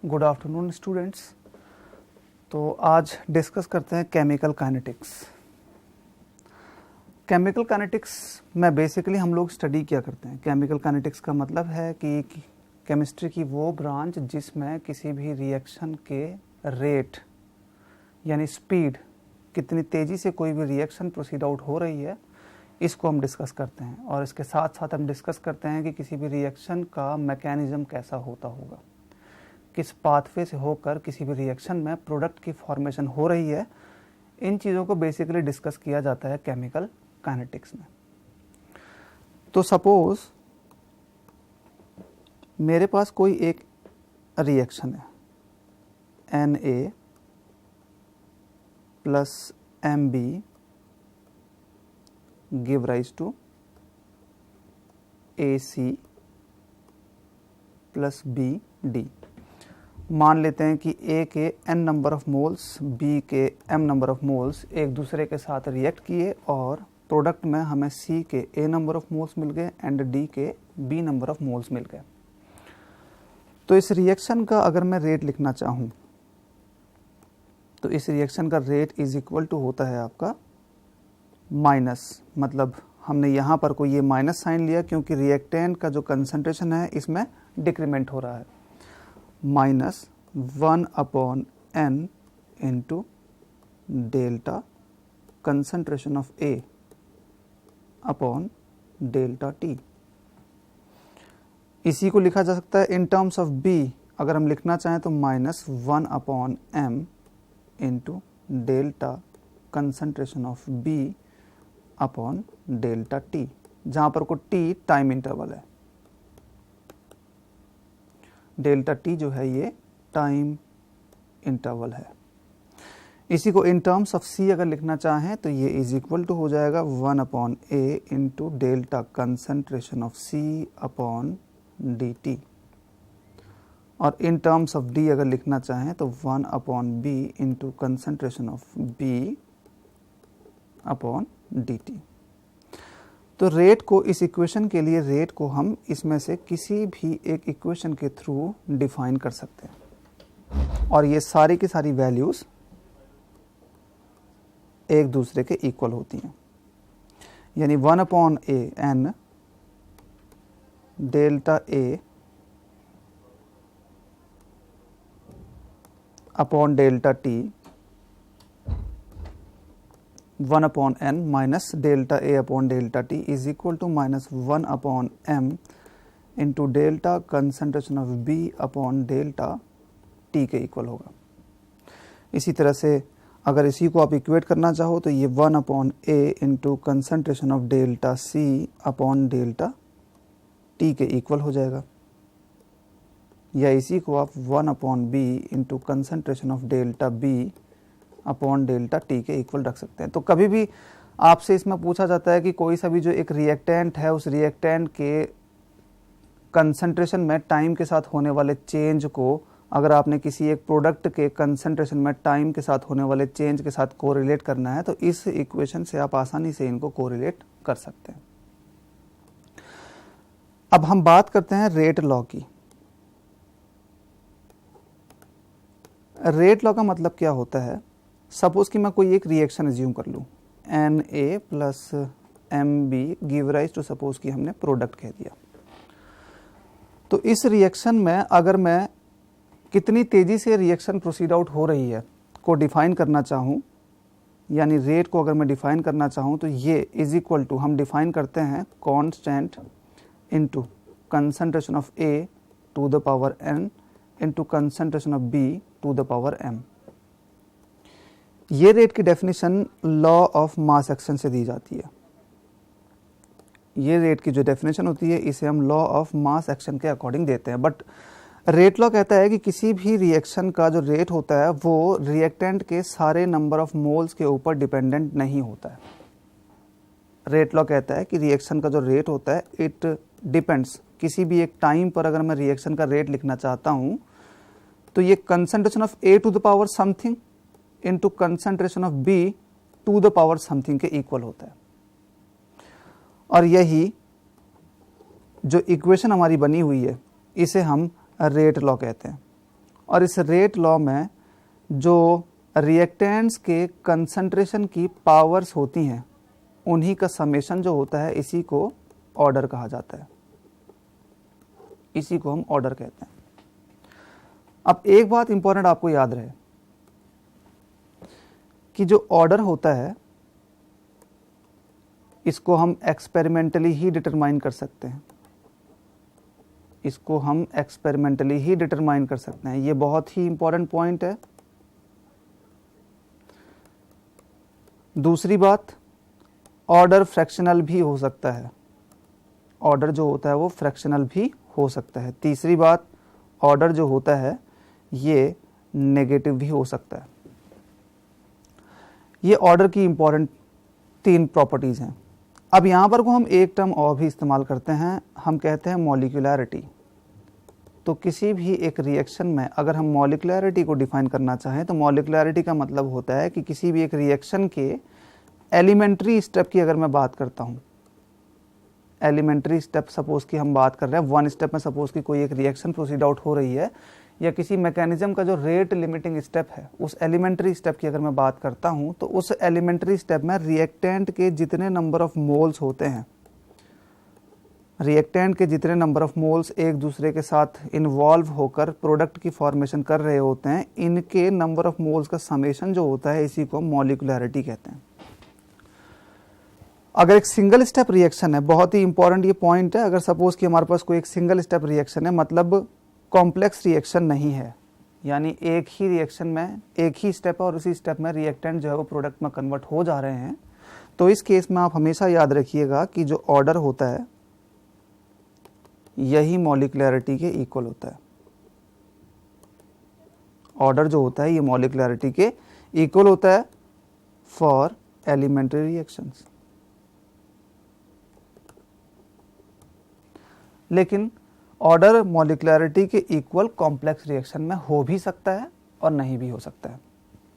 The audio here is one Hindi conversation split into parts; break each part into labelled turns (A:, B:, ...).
A: Good afternoon students. तो आज डिस्कस करते हैं केमिकल काइनेटिक्स। केमिकल काइनेटिक्स में बेसिकली हम लोग स्टडी क्या करते हैं। केमिकल काइनेटिक्स का मतलब है कि केमिस्ट्री की वो ब्रांच जिसमें किसी भी रिएक्शन के रेट यानी स्पीड, कितनी तेज़ी से कोई भी रिएक्शन प्रोसीड आउट हो रही है, इसको हम डिस्कस करते हैं। और इसके साथ साथ हम डिस्कस करते हैं कि किसी भी रिएक्शन का मैकेनिज्म कैसा होता होगा, किस पाथवे से होकर किसी भी रिएक्शन में प्रोडक्ट की फॉर्मेशन हो रही है। इन चीज़ों को बेसिकली डिस्कस किया जाता है केमिकल काइनेटिक्स में। तो सपोज मेरे पास कोई एक रिएक्शन है, Na plus Mb give rise to AC plus BD। मान लेते हैं कि A के n number of moles, B के m नंबर ऑफ मोल्स एक दूसरे के साथ रिएक्ट किए और प्रोडक्ट में हमें C के A नंबर ऑफ मोल्स मिल गए एंड D के B नंबर ऑफ मोल्स मिल गए। तो इस रिएक्शन का अगर मैं रेट लिखना चाहूँ तो इस रिएक्शन का रेट इज इक्वल टू होता है आपका माइनस, मतलब हमने यहाँ पर कोई ये माइनस साइन लिया क्योंकि रिएक्टेंट का जो कंसंट्रेशन है इसमें डिक्रीमेंट हो रहा है। Minus 1/n into delta concentration of A upon delta T। इसी को लिखा जा सकता है इन टर्म्स ऑफ B। अगर हम लिखना चाहें तो minus 1/m into delta concentration of B upon delta T, जहाँ पर को T टाइम इंटरवल है। डेल्टा T जो है ये टाइम इंटरवल है। इसी को इन टर्म्स ऑफ C अगर लिखना चाहें तो ये इज इक्वल टू हो जाएगा 1/A into delta concentration of C upon dt। और इन टर्म्स ऑफ D अगर लिखना चाहें तो 1/B into concentration of B upon dt। तो रेट को, इस इक्वेशन के लिए रेट को हम इसमें से किसी भी एक इक्वेशन के थ्रू डिफाइन कर सकते हैं और ये सारी की सारी वैल्यूज एक दूसरे के इक्वल होती हैं। यानी 1/an delta A upon delta T 1/n minus delta A upon delta T is equal to minus 1/m into delta concentration of B upon delta T के इक्वल होगा। इसी तरह से अगर इसी को आप इक्वेट करना चाहो तो ये 1/A into concentration of delta C upon delta T के इक्वल हो जाएगा। या इसी को आप 1/B into concentration of delta B upon delta T के इक्वल रख सकते हैं। तो कभी भी आपसे इसमें पूछा जाता है कि कोई सा भी जो एक रिएक्टेंट है उस रिएक्टेंट के कंसंट्रेशन में टाइम के साथ होने वाले चेंज को अगर आपने किसी एक प्रोडक्ट के कंसंट्रेशन में टाइम के साथ होने वाले चेंज के साथ कोरिलेट करना है तो इस इक्वेशन से आप आसानी से इनको कोरिलेट कर सकते हैं। अब हम बात करते हैं रेट लॉ की। रेट लॉ का मतलब क्या होता है। सपोज कि मैं कोई एक रिएक्शन एज्यूम कर लूँ, Na plus Mb give rise to, suppose कि हमने प्रोडक्ट कह दिया। तो इस रिएक्शन में अगर मैं कितनी तेज़ी से रिएक्शन प्रोसीड आउट हो रही है को डिफाइन करना चाहूँ, यानी रेट को अगर मैं डिफाइन करना चाहूँ तो ये इज इक्वल टू हम डिफाइन करते हैं constant into concentration of A to the power n into concentration of B to the power m। ये रेट की definition law of mass action से दी जाती है। ये रेट की जो डेफिनेशन होती है इसे हम लॉ ऑफ मास एक्शन के अकॉर्डिंग देते हैं। बट रेट लॉ कहता है कि किसी भी रिएक्शन का जो रेट होता है वो रिएक्टेंट के सारे नंबर ऑफ मोल्स के ऊपर डिपेंडेंट नहीं होता है। रेट लॉ कहता है कि रिएक्शन का जो रेट होता है इट डिपेंड्स, किसी भी एक टाइम पर अगर मैं रिएक्शन का रेट लिखना चाहता हूँ तो ये concentration of A to the power something into concentration of B to the power something के इक्वल होता है। और यही जो इक्वेशन हमारी बनी हुई है इसे हम रेट लॉ कहते हैं। और इस रेट लॉ में जो रिएक्टेंट्स के कंसंट्रेशन की पावर्स होती हैं उन्हीं का समेशन जो होता है इसी को ऑर्डर कहा जाता है, इसी को हम ऑर्डर कहते हैं। अब एक बात इंपॉर्टेंट आपको याद रहे कि जो ऑर्डर होता है इसको हम एक्सपेरिमेंटली ही डिटरमाइन कर सकते हैं, इसको हम एक्सपेरिमेंटली ही डिटरमाइन कर सकते हैं। ये बहुत ही इंपॉर्टेंट पॉइंट है। दूसरी बात, ऑर्डर फ्रैक्शनल भी हो सकता है, ऑर्डर जो होता है वो फ्रैक्शनल भी हो सकता है। तीसरी बात, ऑर्डर जो होता है ये नेगेटिव भी हो सकता है। ये ऑर्डर की इंपॉर्टेंट 3 प्रॉपर्टीज़ हैं। अब यहाँ पर को हम एक टर्म और भी इस्तेमाल करते हैं, हम कहते हैं मॉलिक्यूलैरिटी। तो किसी भी एक रिएक्शन में अगर हम मॉलिक्यूलैरिटी को डिफाइन करना चाहें तो मॉलिक्यूलैरिटी का मतलब होता है कि किसी भी एक रिएक्शन के एलिमेंट्री स्टेप की अगर मैं बात करता हूँ, एलिमेंट्री स्टेप सपोज कि हम बात कर रहे हैं, 1 स्टेप में सपोज कि कोई एक रिएक्शन प्रोसीड आउट हो रही है, या किसी मैकेनिज्म का जो रेट लिमिटिंग स्टेप है उस एलिमेंट्री स्टेप की अगर मैं बात करता हूं तो उस एलिमेंट्री स्टेप में रिएक्टेंट के जितने नंबर ऑफ मोल्स होते हैं, रिएक्टेंट के जितने नंबर ऑफ मोल्स एक दूसरे के साथ इन्वॉल्व होकर प्रोडक्ट की फॉर्मेशन कर रहे होते हैं, इनके नंबर ऑफ मोल्स का समेशन जो होता है इसी को मॉलिक्यूलैरिटी कहते हैं। अगर एक सिंगल स्टेप रिएक्शन है, बहुत ही इंपॉर्टेंट ये पॉइंट है, अगर सपोज कि हमारे पास कोई एक सिंगल स्टेप रिएक्शन है मतलब कॉम्प्लेक्स रिएक्शन नहीं है, यानी एक ही रिएक्शन में एक ही स्टेप है और उसी स्टेप में रिएक्टेंट जो है वो प्रोडक्ट में कन्वर्ट हो जा रहे हैं, तो इस केस में आप हमेशा याद रखिएगा कि जो ऑर्डर होता है यही मॉलिक्यूलैरिटी के इक्वल होता है। ऑर्डर जो होता है ये मॉलिक्यूलैरिटी के इक्वल होता है फॉर एलिमेंट्री रिएक्शंस। लेकिन ऑर्डर मॉलिक्यूलैरिटी के इक्वल कॉम्प्लेक्स रिएक्शन में हो भी सकता है और नहीं भी हो सकता है।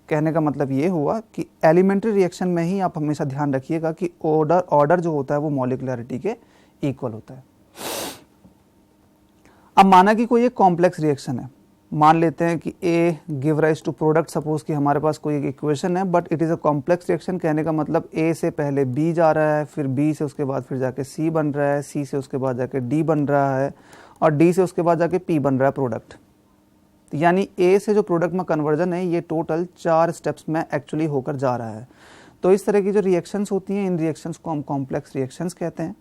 A: कहने का मतलब ये हुआ कि एलिमेंट्री रिएक्शन में ही आप हमेशा ध्यान रखिएगा कि ऑर्डर जो होता है वो मॉलिक्यूलैरिटी के इक्वल होता है। अब माना कि कोई एक कॉम्प्लेक्स रिएक्शन है, मान लेते हैं कि A give rise to product, suppose कि हमारे पास कोई एक इक्वेशन है but it is a complex reaction. कहने का मतलब ए से पहले बी जा रहा है, फिर बी से उसके बाद फिर जाके सी बन रहा है, सी से उसके बाद जाके डी बन रहा है और डी से उसके बाद जाके पी बन रहा है प्रोडक्ट। यानी ए से जो प्रोडक्ट में कन्वर्जन है ये टोटल 4 स्टेप्स में एक्चुअली होकर जा रहा है। तो इस तरह की जो रिएक्शंस होती हैं इन रिएक्शंस को हम कॉम्प्लेक्स रिएक्शंस कहते हैं।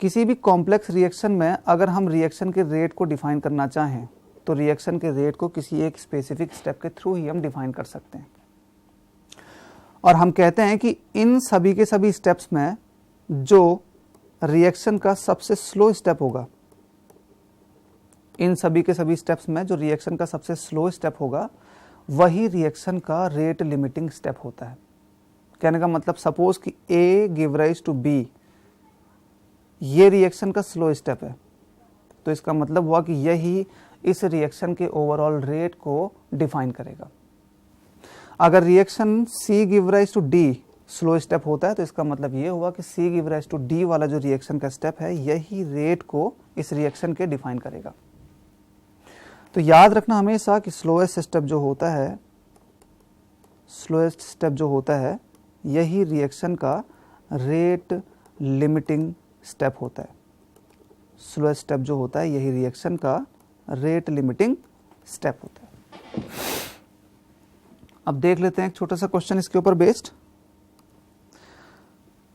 A: किसी भी कॉम्प्लेक्स रिएक्शन में अगर हम रिएक्शन के रेट को डिफाइन करना चाहें तो रिएक्शन के रेट को किसी एक स्पेसिफिक स्टेप के थ्रू ही हम डिफाइन कर सकते हैं। और हम कहते हैं कि इन सभी के सभी स्टेप्स में जो रिएक्शन का सबसे स्लो स्टेप होगा, इन सभी के सभी स्टेप्स में जो रिएक्शन का सबसे स्लो स्टेप होगा वही रिएक्शन का रेट लिमिटिंग स्टेप होता है। कहने का मतलब सपोज कि A give rise to be, ये रिएक्शन का स्लो स्टेप है, तो इसका मतलब हुआ कि यही इस रिएक्शन के ओवरऑल रेट को डिफाइन करेगा। अगर reaction C give rise to D slow step होता है तो इसका मतलब ये हुआ कि C give rise to D वाला जो रिएक्शन का स्टेप है यही रेट को इस रिएक्शन के डिफाइन करेगा। तो याद रखना हमेशा कि स्लोएस्ट स्टेप जो होता है, स्लोएस्ट स्टेप जो होता है यही रिएक्शन का रेट लिमिटिंग स्टेप होता है। स्लोएस्ट स्टेप जो होता है यही रिएक्शन का रेट लिमिटिंग स्टेप होता है। अब देख लेते हैं एक छोटा सा क्वेश्चन इसके ऊपर बेस्ड।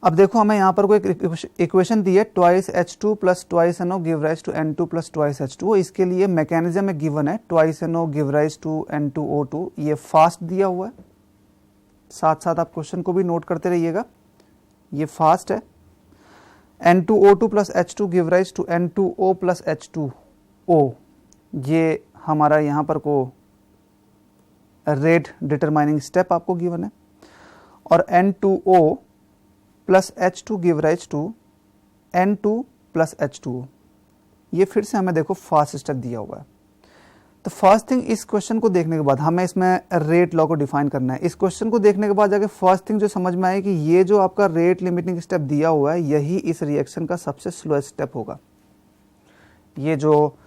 A: अब देखो हमें यहाँ पर कोई इक्वेशन दी है, twice H2 plus twice NO give rise to N2 plus twice H2। इसके लिए मैकेनिज्म में गिवन है twice NO give rise to N2O2। ये फास्ट दिया हुआ है, साथ साथ आप क्वेश्चन को भी नोट करते रहिएगा, ये फास्ट है। N2O2 plus H2 give rise to N2O plus H2O, ये हमारा यहाँ पर को रेट डिटरमाइनिंग स्टेप आपको गिवन है। और N2O plus H2 give rise to N2 plus H2O, ये फिर से हमें देखो फास्ट स्टेप दिया हुआ है। तो फर्स्ट थिंग इस क्वेश्चन को देखने के बाद हमें इसमें रेट लॉ को डिफाइन करना है। इस क्वेश्चन को देखने के बाद जाके फर्स्ट थिंग जो समझ में आए कि ये जो आपका रेट लिमिटिंग स्टेप दिया हुआ है यही इस रिएक्शन का सबसे स्लोएस्ट स्टेप होगा। ये जो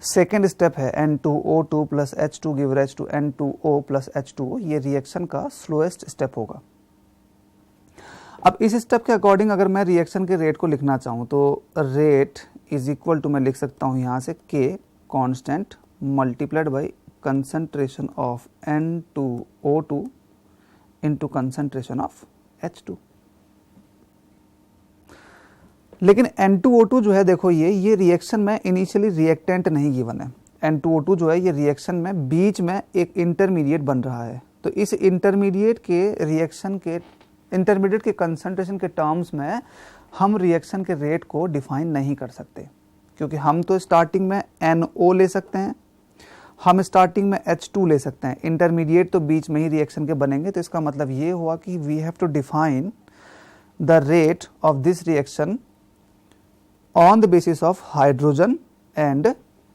A: सेकेंड स्टेप है N2O2 plus H2 give rise to N2O plus H2O, ये रिएक्शन का स्लोएस्ट स्टेप होगा। अब इस स्टेप के अकॉर्डिंग अगर मैं रिएक्शन के रेट को लिखना चाहूँ तो रेट इज इक्वल टू मैं लिख सकता हूँ यहाँ से K constant multiplied by concentration of N2O2 into concentration of H2। लेकिन N2O2 जो है देखो ये रिएक्शन में इनिशियली रिएक्टेंट नहीं गिवन है। N2O2 जो है ये रिएक्शन में बीच में एक इंटरमीडिएट बन रहा है, तो इस इंटरमीडिएट के कंसंट्रेशन के टर्म्स में हम रिएक्शन के रेट को डिफाइन नहीं कर सकते, क्योंकि हम तो स्टार्टिंग में NO ले सकते हैं, हम स्टार्टिंग में H2 ले सकते हैं, इंटरमीडिएट तो बीच में ही रिएक्शन के बनेंगे। तो इसका मतलब ये हुआ कि we have to define the rate of this reaction on the basis of hydrogen and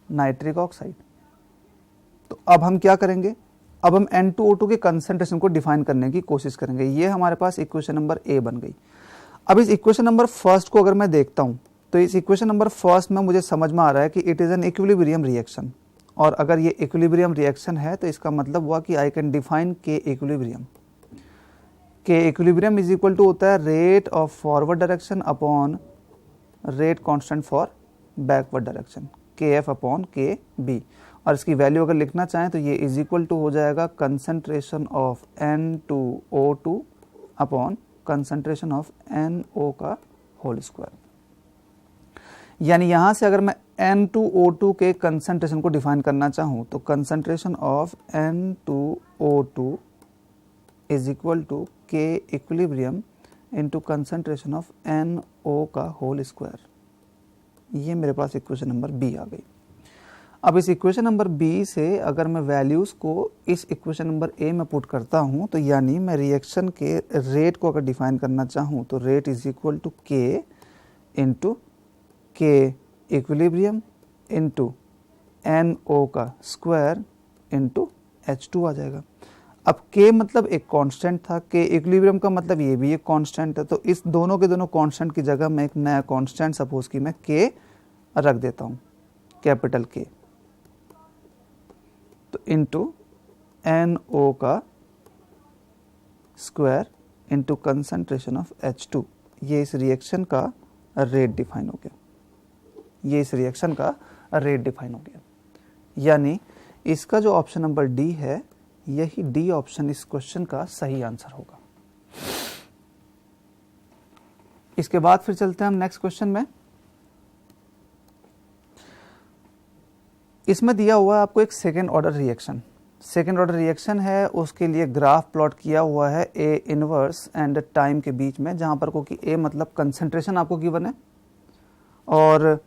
A: nitric oxide. तो अब हम क्या करेंगे, अब हम N2O2 के कंसंट्रेशन को डिफाइन करने की कोशिश करेंगे। ये हमारे पास इक्वेशन नंबर ए बन गई। अब इस इक्वेशन नंबर फर्स्ट को अगर मैं देखता हूं तो इस इक्वेशन नंबर फर्स्ट में मुझे समझ में आ रहा है कि it is an equilibrium reaction, और अगर ये इक्विलिब्रियम रिएक्शन है तो इसका मतलब हुआ कि आई कैन डिफाइन के इक्विलिब्रियम। के इक्विलिब्रियम इज इक्वल टू होता है rate of forward direction upon rate constant for backward direction, KF upon KB। और इसकी वैल्यू अगर लिखना चाहें तो ये इज इक्वल टू हो जाएगा concentration of N2O2 upon concentration of NO का होल स्क्वायर। यानी यहां से अगर मैं N2O2 के कंसंट्रेशन को डिफाइन करना चाहूं तो concentration of N2O2 is equal to K equilibrium into concentration of NO का होल स्क्वायर। ये मेरे पास इक्वेशन नंबर बी आ गई। अब इस इक्वेशन नंबर बी से अगर मैं वैल्यूज़ को इस इक्वेशन नंबर ए में पुट करता हूँ तो यानी मैं रिएक्शन के रेट को अगर डिफाइन करना चाहूँ तो रेट इज इक्वल टू के इंटू के इक्विलिब्रियम इंटू NO का स्क्वायर इंटू H2 आ जाएगा। अब K मतलब एक कांस्टेंट था, K इक्विलिब्रियम का मतलब ये भी एक कांस्टेंट है, तो इस दोनों के दोनों कांस्टेंट की जगह मैं एक नया कांस्टेंट सपोज कि मैं K रख देता हूँ, कैपिटल K, तो इंटू NO का square into concentration of H2। ये इस रिएक्शन का रेट डिफाइन हो गया, ये इस रिएक्शन का रेट डिफाइन हो गया। यानी इसका जो ऑप्शन नंबर डी है, यही डी ऑप्शन इस क्वेश्चन का सही आंसर होगा। इसके बाद फिर चलते हैं हम नेक्स्ट क्वेश्चन में। इसमें दिया हुआ है आपको एक सेकेंड ऑर्डर रिएक्शन है, उसके लिए ग्राफ प्लॉट किया हुआ है ए इनवर्स एंड टाइम के बीच में, जहां पर को कि ए मतलब कंसंट्रेशन आपको गिवन है और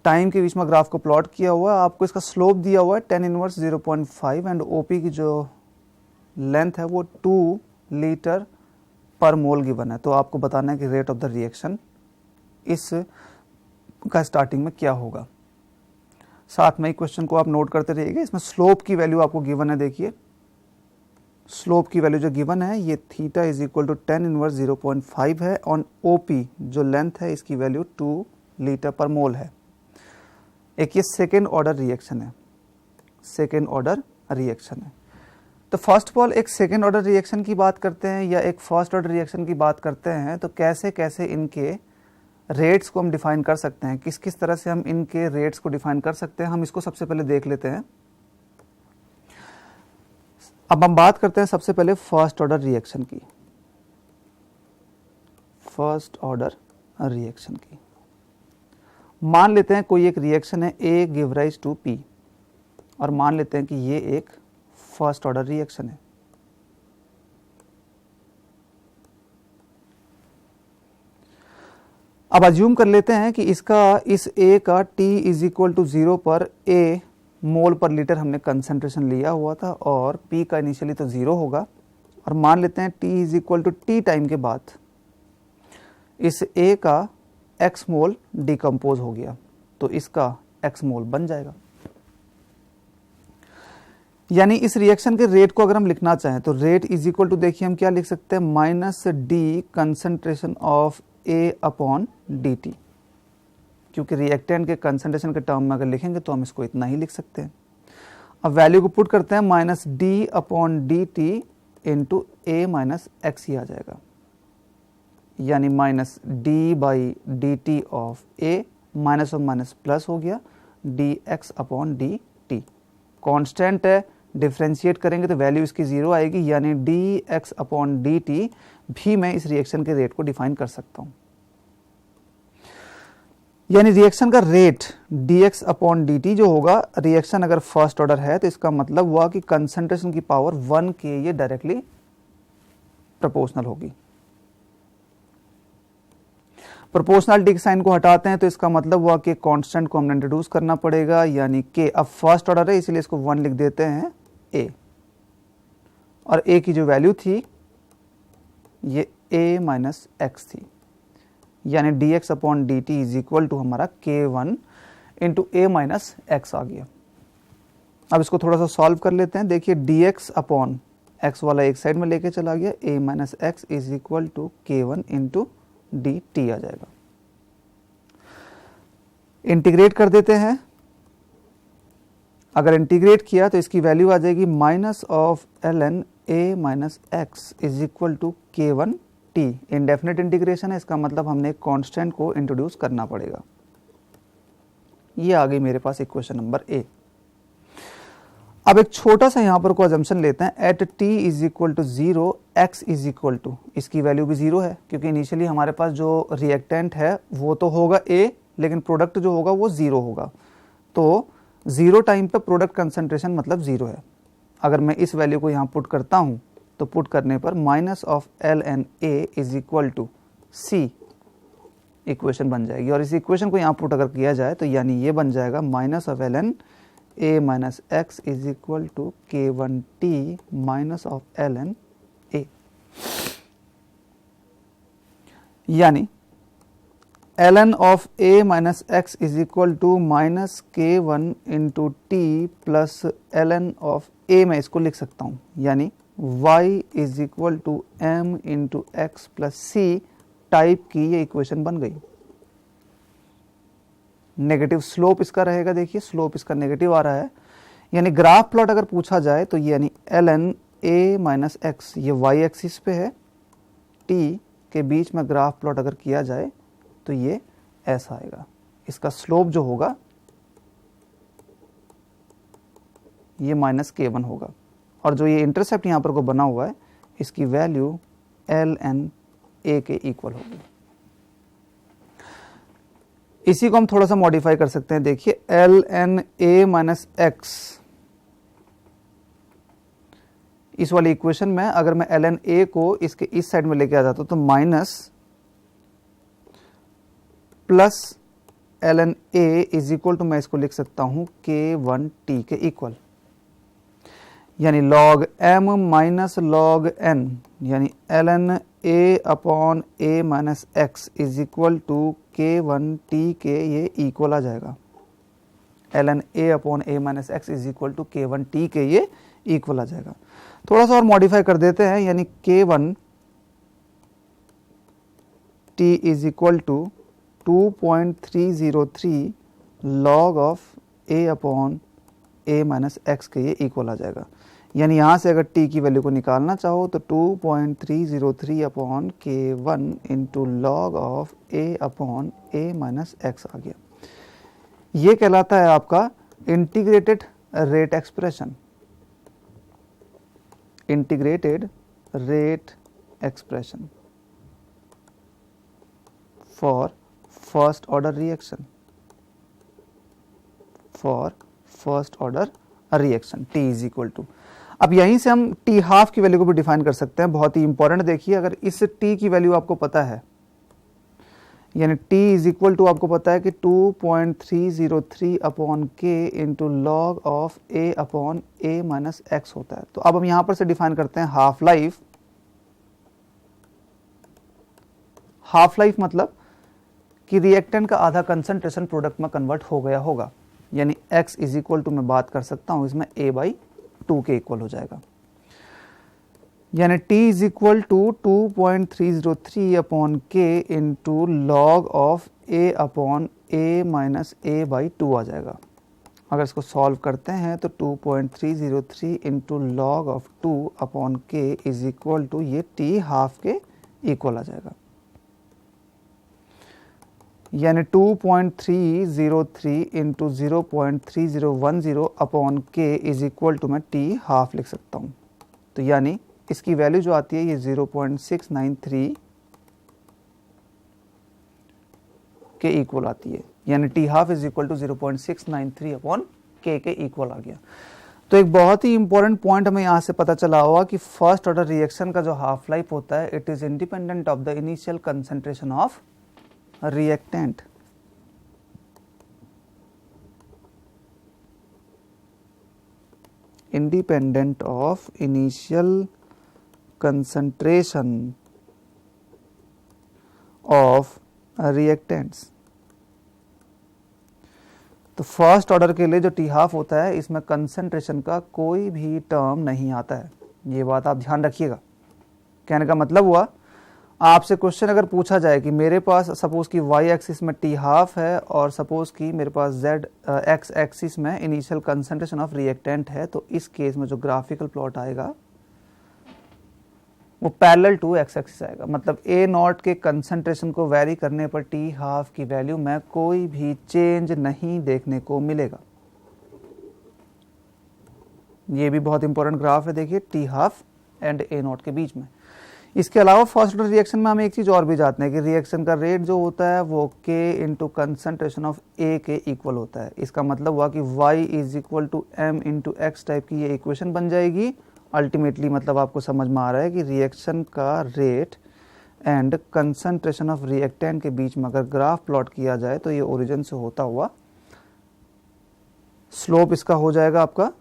A: टाइम के बीच में ग्राफ को प्लॉट किया हुआ है। आपको इसका स्लोप दिया हुआ है 10 इनवर्स 0.5 एंड ओपी की जो लेंथ है वो 2 लीटर पर मोल गिवन है। तो आपको बताना है कि रेट ऑफ द रिएक्शन इस का स्टार्टिंग में क्या होगा। साथ में ही क्वेश्चन को आप नोट करते रहिएगा। इसमें स्लोप की वैल्यू आपको गिवन है, देखिए स्लोप की वैल्यू जो गिवन है ये theta is equal to 10 inverse 0.5 है और ओपी जो लेंथ है इसकी वैल्यू 2 लीटर पर मोल है। एक ये सेकेंड ऑर्डर रिएक्शन है, तो फर्स्ट ऑफ ऑल एक सेकेंड ऑर्डर रिएक्शन की बात करते हैं या एक फर्स्ट ऑर्डर रिएक्शन की बात करते हैं तो कैसे कैसे इनके रेट्स को हम डिफाइन कर सकते हैं, किस किस तरह से हम इनके रेट्स को डिफाइन कर सकते हैं, हम इसको सबसे पहले देख लेते हैं। अब हम बात करते हैं सबसे पहले फर्स्ट ऑर्डर रिएक्शन की। मान लेते हैं कोई एक रिएक्शन है A give rise to P और मान लेते हैं कि ये एक फर्स्ट ऑर्डर रिएक्शन है। अब अज्यूम कर लेते हैं कि इस A का T इज इक्वल टू 0 पर A मोल पर लीटर हमने कंसंट्रेशन लिया हुआ था और P का इनिशियली तो 0 होगा और मान लेते हैं T is equal to T time के बाद इस A का X मोल डिकम्पोज हो गया तो इसका X मोल बन जाएगा। यानी इस रिएक्शन के रेट को अगर हम लिखना चाहें तो रेट इज इक्वल टू देखिए हम क्या लिख सकते हैं minus D concentration of A upon dt। क्योंकि रिएक्टेंट के कंसंट्रेशन के टर्म में अगर लिखेंगे तो हम इसको इतना ही लिख सकते हैं। अब वैल्यू को पुट करते हैं, minus d upon D t into ए माइनस एक्स ही आ जाएगा, यानी minus d by d t of A, minus और माइनस प्लस हो गया, d x upon D t. Constant है, डिफ्रेंशिएट करेंगे तो वैल्यू इसकी जीरो आएगी, यानी d x upon D t भी मैं इस रिएक्शन के रेट को डिफाइन कर सकता हूँ। यानी रिएक्शन का रेट dx अपॉन dt जो होगा, रिएक्शन अगर फर्स्ट ऑर्डर है तो इसका मतलब हुआ कि कंसंट्रेशन की पावर 1 के ये डायरेक्टली प्रोपोर्शनल होगी। प्रोपोर्शनलिटी के साइन को हटाते हैं तो इसका मतलब हुआ कि कांस्टेंट को हमने इंट्रोड्यूस करना पड़ेगा, यानी कि अब फर्स्ट ऑर्डर है इसलिए इसको 1 लिख देते हैं a, और a की जो वैल्यू थी ये a माइनस एक्स थी, यानी dx upon D t is equal to हमारा k1 इंटू ए माइनस एक्स आ गया। अब इसको थोड़ा सा सॉल्व कर लेते हैं। देखिए dx अपॉन एक्स वाला एक साइड में लेके चला गया, a minus x is equal to k1 into d t आ जाएगा। इंटीग्रेट कर देते हैं, अगर इंटीग्रेट किया तो इसकी वैल्यू आ जाएगी minus of ln a minus x is equal to k1 t. Indefinite integration है, इसका मतलब हमने एक कांस्टेंट को इंट्रोड्यूस करना पड़ेगा। ये आ गई मेरे पास इक्वेशन नंबर ए। अब एक छोटा सा यहां पर को अजम्पशन लेते हैं, at t is equal to zero x is equal to, इसकी वैल्यू भी जीरो है क्योंकि इनिशियली हमारे पास जो रिएक्टेंट है वो तो होगा ए, लेकिन प्रोडक्ट जो होगा वो जीरो होगा, तो जीरो टाइम पे प्रोडक्ट कंसंट्रेशन मतलब जीरो है। अगर मैं इस वैल्यू को यहाँ पुट करता हूँ तो पुट करने पर minus of l n a is equal to c equation बन जाएगी, और इस इक्वेशन को यहाँ पुट अगर किया जाए तो यानी ये बन जाएगा minus of l n A minus x is equal to k one t minus of l n A, यानी l n of A minus x is equal to minus k one into t plus l n of A, मैं इसको लिख सकता हूँ, यानी y is equal to m into x plus c type की ये इक्वेशन बन गई। नेगेटिव स्लोप इसका रहेगा, देखिए स्लोप इसका नेगेटिव आ रहा है, यानी ग्राफ प्लॉट अगर पूछा जाए तो ये यानी एल एन ए माइनस एक्स ये y एक्सिस पे है, t के बीच में ग्राफ प्लॉट अगर किया जाए तो ये ऐसा आएगा। इसका स्लोप जो होगा ये माइनस k1 होगा, और जो ये इंटरसेप्ट यहाँ पर को बना हुआ है इसकी वैल्यू एल एन ए के इक्वल होगी। इसी को हम थोड़ा सा मॉडिफाई कर सकते हैं, देखिए एल एन ए माइनस एक्स, इस वाली इक्वेशन में अगर मैं एल एन ए को इसके इस साइड में लेके आ जाता हूं तो minus plus l n a is equal to मैं इसको लिख सकता हूं के वन टी के इक्वल, यानी log m minus log n, यानी l n a upon A minus x is equal to k one t के ये इक्वल आ जाएगा। L n a upon A minus x is equal to k one t के ये इक्वल आ जाएगा। थोड़ा सा और मॉडिफाई कर देते हैं, यानी k one t is equal to 2.303 log of A upon A minus x के ये इक्वल आ जाएगा। यानी यहाँ से अगर t की वैल्यू को निकालना चाहो तो 2.303 upon k one into log of a upon a minus x आ गया। ये कहलाता है आपका integrated rate expression, integrated rate expression for first order reaction, for first order reaction t is equal to. अब यहीं से हम t हाफ की वैल्यू को भी डिफाइन कर सकते हैं, बहुत ही इंपॉर्टेंट। देखिए अगर इस t की वैल्यू आपको पता है, यानी t इज इक्वल टू आपको पता है कि 2.303 upon k into log of a upon a minus x होता है। तो अब हम यहां पर से डिफाइन करते हैं हाफ लाइफ। हाफ लाइफ मतलब कि रिएक्टेंट का आधा कंसंट्रेशन प्रोडक्ट में कन्वर्ट हो गया होगा, यानी x इज इक्वल टू मैं बात कर सकता हूं इसमें a बाई 2 के इक्वल हो जाएगा, यानी t is equal to 2.303 upon k into log of a upon a minus a by 2 आ जाएगा। अगर इसको सॉल्व करते हैं तो 2.303 into log of 2 upon k is equal to ये t हाफ के इक्वल आ जाएगा, यानी 2.303 into 0.3010 upon k is equal to मैं t हाफ लिख सकता हूँ। तो यानी इसकी वैल्यू जो आती है ये 0.693 के इक्वल आती है, यानी t half is equal to 0.693 upon k equal आ गया। तो एक बहुत ही इंपॉर्टेंट पॉइंट हमें यहाँ से पता चला हुआ कि फर्स्ट ऑर्डर रिएक्शन का जो हाफ लाइफ होता है it is independent of the initial concentration of reactant. Independent of initial concentration of reactants. तो फर्स्ट ऑर्डर के लिए जो टी हाफ होता है इसमें कंसंट्रेशन का कोई भी टर्म नहीं आता है, ये बात आप ध्यान रखिएगा। कहने का मतलब हुआ आपसे क्वेश्चन अगर पूछा जाए कि मेरे पास सपोज कि वाई एक्सिस में टी हाफ है और सपोज कि मेरे पास जेड एक्स एक्सिस में इनिशियल कंसंट्रेशन ऑफ रिएक्टेंट है, तो इस केस में जो ग्राफिकल प्लॉट आएगा वो पैरेलल टू एक्स एक्सिस आएगा। मतलब ए नॉट के कंसंट्रेशन को वैरी करने पर टी हाफ की वैल्यू में कोई भी चेंज नहीं देखने को मिलेगा। ये भी बहुत इंपॉर्टेंट ग्राफ है, देखिए T half and A not के बीच में। इसके अलावा फर्स्ट ऑर्डर रिएक्शन में हम एक चीज और भी जानते हैं कि रिएक्शन का रेट जो होता है वो k into concentration of a के इक्वल होता है। इसका मतलब हुआ कि y is equal to m into x type की ये इक्वेशन बन जाएगी। अल्टीमेटली मतलब आपको समझ में आ रहा है कि रिएक्शन का rate and concentration of reactant के बीच में अगर ग्राफ प्लॉट किया जाए तो ये ओरिजिन से होता हुआ स्लोप इसका हो जाएगा आपका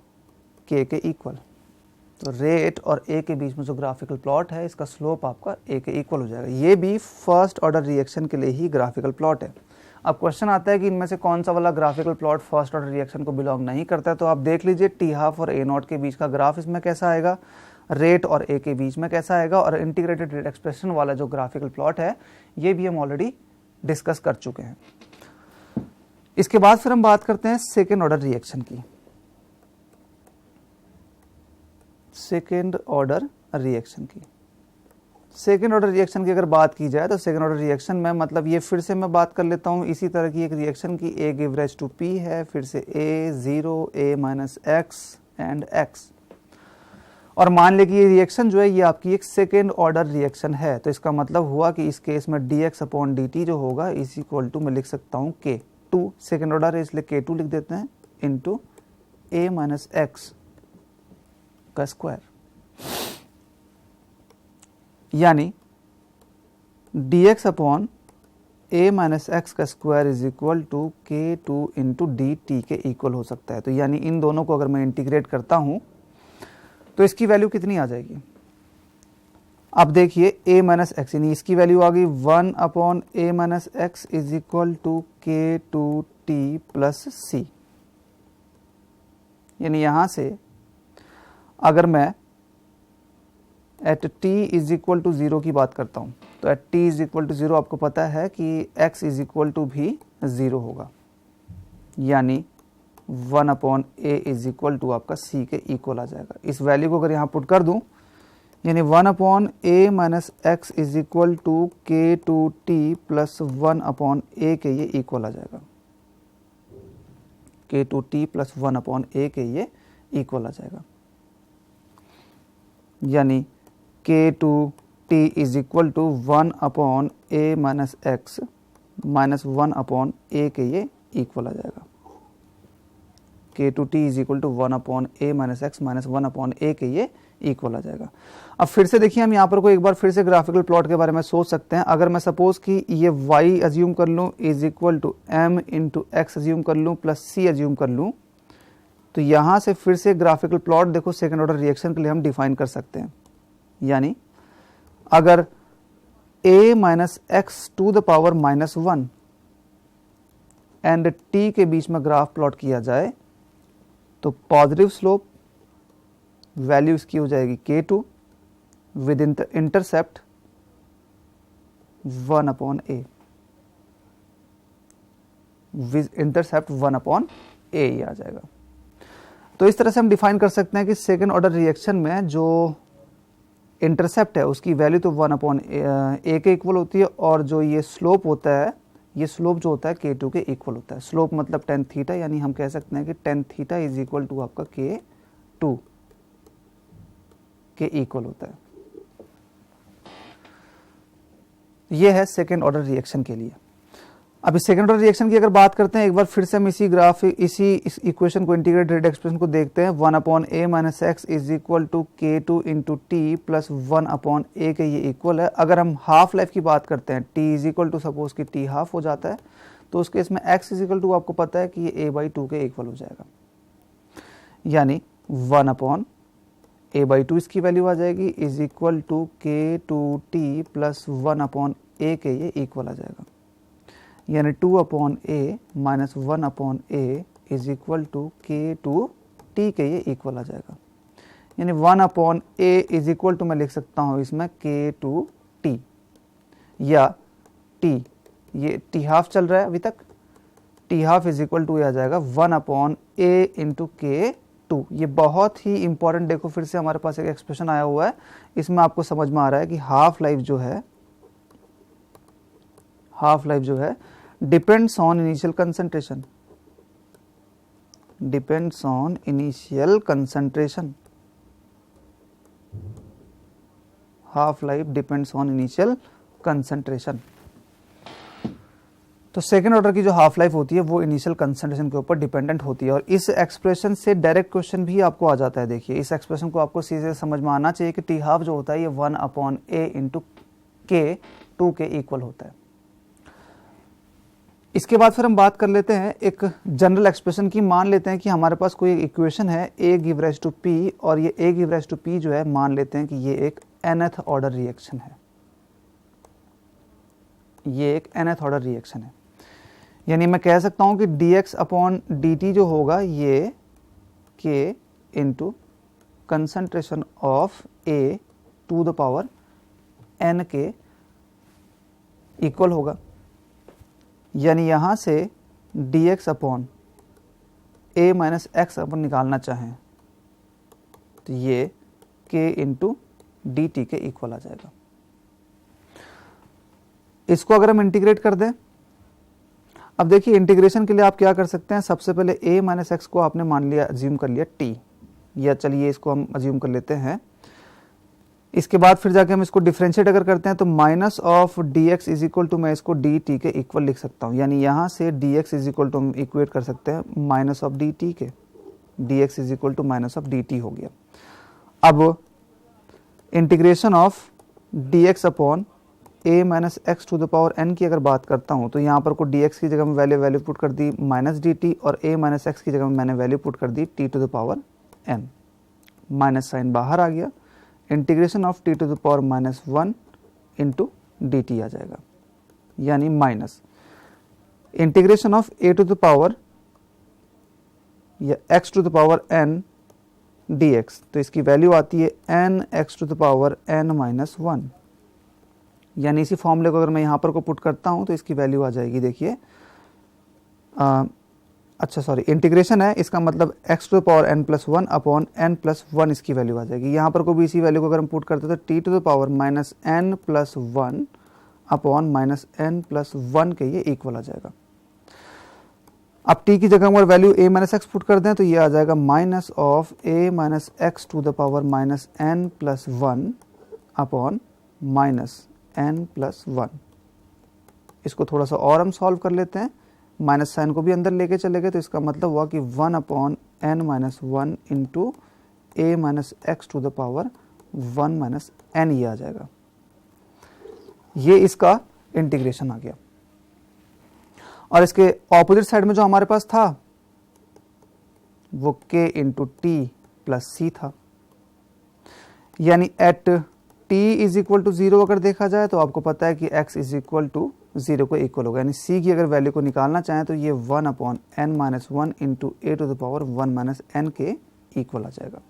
A: k के इक्वल। तो रेट और a के बीच में जो ग्राफिकल प्लॉट है इसका स्लोप आपका a के इक्वल हो जाएगा। ये भी फर्स्ट ऑर्डर रिएक्शन के लिए ही ग्राफिकल प्लॉट है। अब क्वेश्चन आता है कि इनमें से कौन सा वाला graphical plot first order reaction को बिलोंग नहीं करता है, तो आप देख लीजिए टी हाफ और ए नॉट के बीच का ग्राफ इसमें कैसा आएगा, रेट और ए के बीच में कैसा आएगा, और इंटीग्रेटेड रेट एक्सप्रेशन वाला जो ग्राफिकल प्लॉट है ये भी हम ऑलरेडी डिस्कस कर चुके हैं। इसके बाद फिर हम बात करते हैं सेकेंड ऑर्डर रिएक्शन की। सेकेंड ऑर्डर रिएक्शन की अगर बात की जाए तो सेकेंड ऑर्डर रिएक्शन में मतलब ये फिर से मैं बात कर लेता हूँ इसी तरह की एक रिएक्शन की। ए गिव राइज टू पी है, फिर से ए 0 ए माइनस एक्स एंड एक्स, और मान ले कि ये रिएक्शन जो है ये आपकी एक सेकेंड ऑर्डर रिएक्शन है। तो इसका मतलब हुआ कि इस केस में dx अपॉन dt जो होगा इज इक्वल टू मैं लिख सकता हूँ k2, सेकेंड ऑर्डर है इसलिए k2 लिख देते हैं, इंटू ए माइनस एक्स का स्क्वायर, यानी dx upon a minus x का square is equal to k2 into dt के इक्वल हो सकता है। तो यानी इन दोनों को अगर मैं इंटीग्रेट करता हूं तो इसकी वैल्यू कितनी आ जाएगी। अब देखिए a माइनस एक्स यानी इसकी वैल्यू आ गई 1 upon a minus x is equal to k2t plus c। यानी यहां से अगर मैं at t is equal to 0 की बात करता हूं तो at t is equal to 0 आपको पता है कि x इज इक्वल टू भी 0 होगा, यानी 1 upon a is equal to आपका c के इक्वल आ जाएगा। इस वैल्यू को अगर यहाँ पुट कर दूं यानी 1 upon a minus x is equal to k2t plus 1 upon a के ये इक्वल आ जाएगा, k2t प्लस 1 अपॉन a के ये इक्वल आ जाएगा, यानी k2t is equal to 1 upon a minus x minus 1 upon a के ये इक्वल आ जाएगा। k2t is equal to 1 upon a minus x minus 1 upon a के ये इक्वल आ जाएगा। अब फिर से देखिए हम यहाँ पर को एक बार फिर से ग्राफिकल प्लॉट के बारे में सोच सकते हैं। अगर मैं सपोज कि ये y अज्यूम कर लूँ is equal to m into x assume कर लूँ प्लस c अज्यूम कर लूँ, तो यहाँ से फिर से ग्राफिकल प्लॉट देखो सेकेंड ऑर्डर रिएक्शन के लिए हम डिफाइन कर सकते हैं। यानी अगर a minus x to the power minus 1 and t के बीच में ग्राफ प्लॉट किया जाए तो पॉजिटिव स्लोप वैल्यू इसकी हो जाएगी k2 with intercept 1 upon a। Intercept 1/a ही आ जाएगा। तो इस तरह से हम डिफाइन कर सकते हैं कि सेकेंड ऑर्डर रिएक्शन में जो इंटरसेप्ट है उसकी वैल्यू तो 1/a के इक्वल होती है, और जो ये स्लोप होता है, ये स्लोप जो होता है k2 के इक्वल होता है। स्लोप मतलब tan थीटा, यानी हम कह सकते हैं कि tan theta is equal to आपका k2 के इक्वल होता है। ये है सेकेंड ऑर्डर रिएक्शन के लिए। अब इस सेकेंड ऑर्डर रिएक्शन की अगर बात करते हैं, एक बार फिर से हम इसी इक्वेशन को, इंटीग्रेटेड एक्सप्रेशन को देखते हैं। 1/a minus x is equal to k2 into t plus 1/a के ये इक्वल है। अगर हम हाफ लाइफ की बात करते हैं, t is equal to suppose कि t हाफ हो जाता है, तो उस केस में x इज इक्वल टू आपको पता है कि ये a/2 के इक्वल हो जाएगा, यानी 1/a/2 इसकी वैल्यू आ जाएगी, is equal to k2t plus 1/a के ये इक्वल आ जाएगा, यानी 2/a minus 1/a is equal to k2t के ये इक्वल आ जाएगा, यानी 1/a इज इक्वल टू मैं लिख सकता हूँ इसमें k2t, या t, ये t हाफ चल रहा है अभी तक, t half is equal to आ जाएगा 1/a इंटू k2। ये बहुत ही इंपॉर्टेंट, देखो फिर से हमारे पास एक एक्सप्रेशन आया हुआ है, इसमें आपको समझ में आ रहा है कि हाफ लाइफ जो है depends on initial concentration, half life depends on initial concentration. तो सेकेंड ऑर्डर की जो हाफ लाइफ होती है वो इनिशियल कंसंट्रेशन के ऊपर डिपेंडेंट होती है, और इस एक्सप्रेशन से डायरेक्ट क्वेश्चन भी आपको आ जाता है। देखिए इस एक्सप्रेशन को आपको सीधे समझ में आना चाहिए कि टी हाफ जो होता है ये 1/a इंटू k2 के इक्वल होता है। इसके बाद फिर हम बात कर लेते हैं एक जनरल एक्सप्रेशन की। मान लेते हैं कि हमारे पास कोई इक्वेशन है a give rise to p, और ये a give rise to p जो है, मान लेते हैं कि ये एक nth ऑर्डर रिएक्शन है, ये एक nth ऑर्डर रिएक्शन है, यानी मैं कह सकता हूं कि dx/dt जो होगा ये k into concentration of a to the power n के इक्वल होगा, यानी यहां से dx/a माइनस एक्स अपन निकालना चाहें तो ये k इंटू dt के इक्वल आ जाएगा। इसको अगर हम इंटीग्रेट कर दें, अब देखिए इंटीग्रेशन के लिए आप क्या कर सकते हैं, सबसे पहले a माइनस एक्स को आपने मान लिया, अज्यूम कर लिया t, या चलिए इसको हम अज्यूम कर लेते हैं। इसके बाद फिर जाके हम इसको डिफरेंशिएट अगर करते हैं तो minus of dx is equal to, मैं इसको dt के इक्वल लिख सकता हूँ, यानी यहाँ से dx इज इक्वल टू हम इक्वेट कर सकते हैं माइनस ऑफ dt के, dx is equal to minus of dt हो गया। अब integration of dx/a minus x to the power n की अगर बात करता हूँ, तो यहाँ पर को dx की जगह में वैल्यू पुट कर दी माइनस dt, और a माइनस एक्स की जगह में मैंने वैल्यू पुट कर दी t to the power n, minus sign बाहर आ गया, integration of t to the power minus 1 into dt आ जाएगा, यानी minus integration of a to the power या x to the power n dx, तो इसकी वैल्यू आती है n x to the power n minus 1, यानी इसी फॉर्मूले को अगर मैं यहाँ पर को पुट करता हूँ तो इसकी वैल्यू आ जाएगी, देखिए अच्छा सॉरी इंटीग्रेशन है, इसका मतलब x to the power n plus 1 upon n plus 1 इसकी वैल्यू आ जाएगी। यहाँ पर को भी इसी वैल्यू को अगर हम पुट करते तो t to the power minus n plus 1 upon minus n plus 1 के ये इक्वल आ जाएगा। अब t की जगह अगर value a minus x put कर दें तो ये आ जाएगा minus of a minus x to the power minus n plus 1 upon minus n plus 1। इसको थोड़ा सा और हम सॉल्व कर लेते हैं, माइनस साइन को भी अंदर लेके चले गए, तो इसका मतलब हुआ कि 1 upon n minus 1 into a minus x to the power 1 minus n ये आ जाएगा। ये इसका इंटीग्रेशन आ गया, और इसके ऑपोजिट साइड में जो हमारे पास था वो k into t plus c था, यानी at t is equal to 0 अगर देखा जाए तो आपको पता है कि x इज इक्वल टू 0 को इक्वल होगा, यानी c की अगर वैल्यू को निकालना चाहें तो ये 1 upon n minus 1 into a to the power 1 minus n के इक्वल आ जाएगा।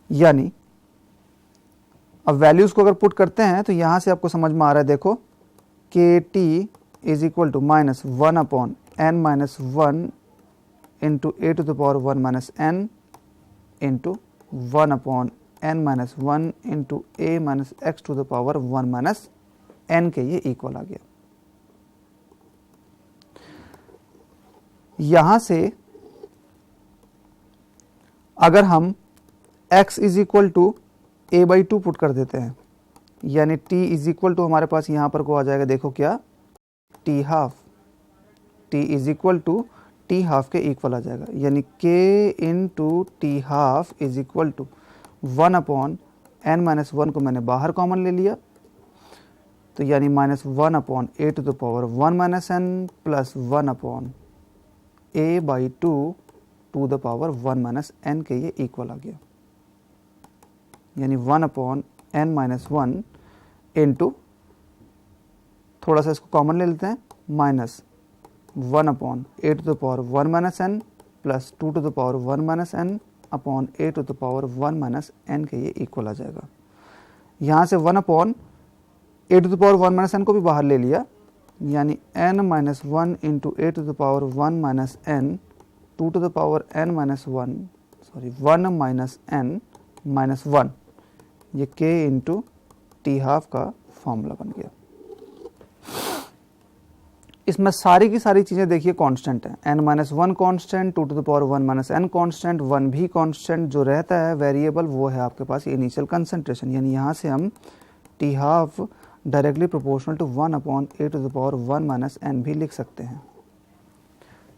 A: यानी अब वैल्यूज को अगर पुट करते हैं तो यहां से आपको समझ में आ रहा है, देखो k t is equal to minus 1 upon n minus 1 into a to the power 1 minus n into 1 upon n minus 1 into A minus x to the power 1 minus n के ये इक्वल आ गया। यहां से अगर हम x is equal to a by 2 put कर देते हैं, यानी t इज इक्वल टू हमारे पास यहां पर को आ जाएगा, देखो क्या, t half, t is equal to t half के इक्वल आ जाएगा, यानी k into t half is equal to 1 upon n minus 1 को मैंने बाहर कॉमन ले लिया, तो यानी minus 1 upon a to the power 1 minus n plus 1 upon a by 2 to the power 1 minus n के ये इक्वल आ गया, यानी 1 अपॉन n माइनस 1 इंटू, थोड़ा सा इसको कॉमन ले लेते हैं, minus 1 upon a to the power 1 minus n plus 2 to the power 1 minus n upon a to the power 1 minus n के ये इक्वल आ जाएगा। यहाँ से 1 upon a to the power 1 minus n को भी बाहर ले लिया, यानी n minus 1 into a to the power 1 minus n 2 to the power n minus 1 minus n minus 1, ये k इंटू टी हाफ का फॉर्मूला बन गया। इसमें सारी की सारी चीज़ें देखिए कांस्टेंट है, n minus 1 constant, 2 to the power 1 minus n constant, 1 भी कॉन्स्टेंट, जो रहता है वेरिएबल वो है आपके पास इनिशियल कंसंट्रेशन, यानी यहाँ से हम t half directly proportional to 1 upon a to the power 1 minus n भी लिख सकते हैं।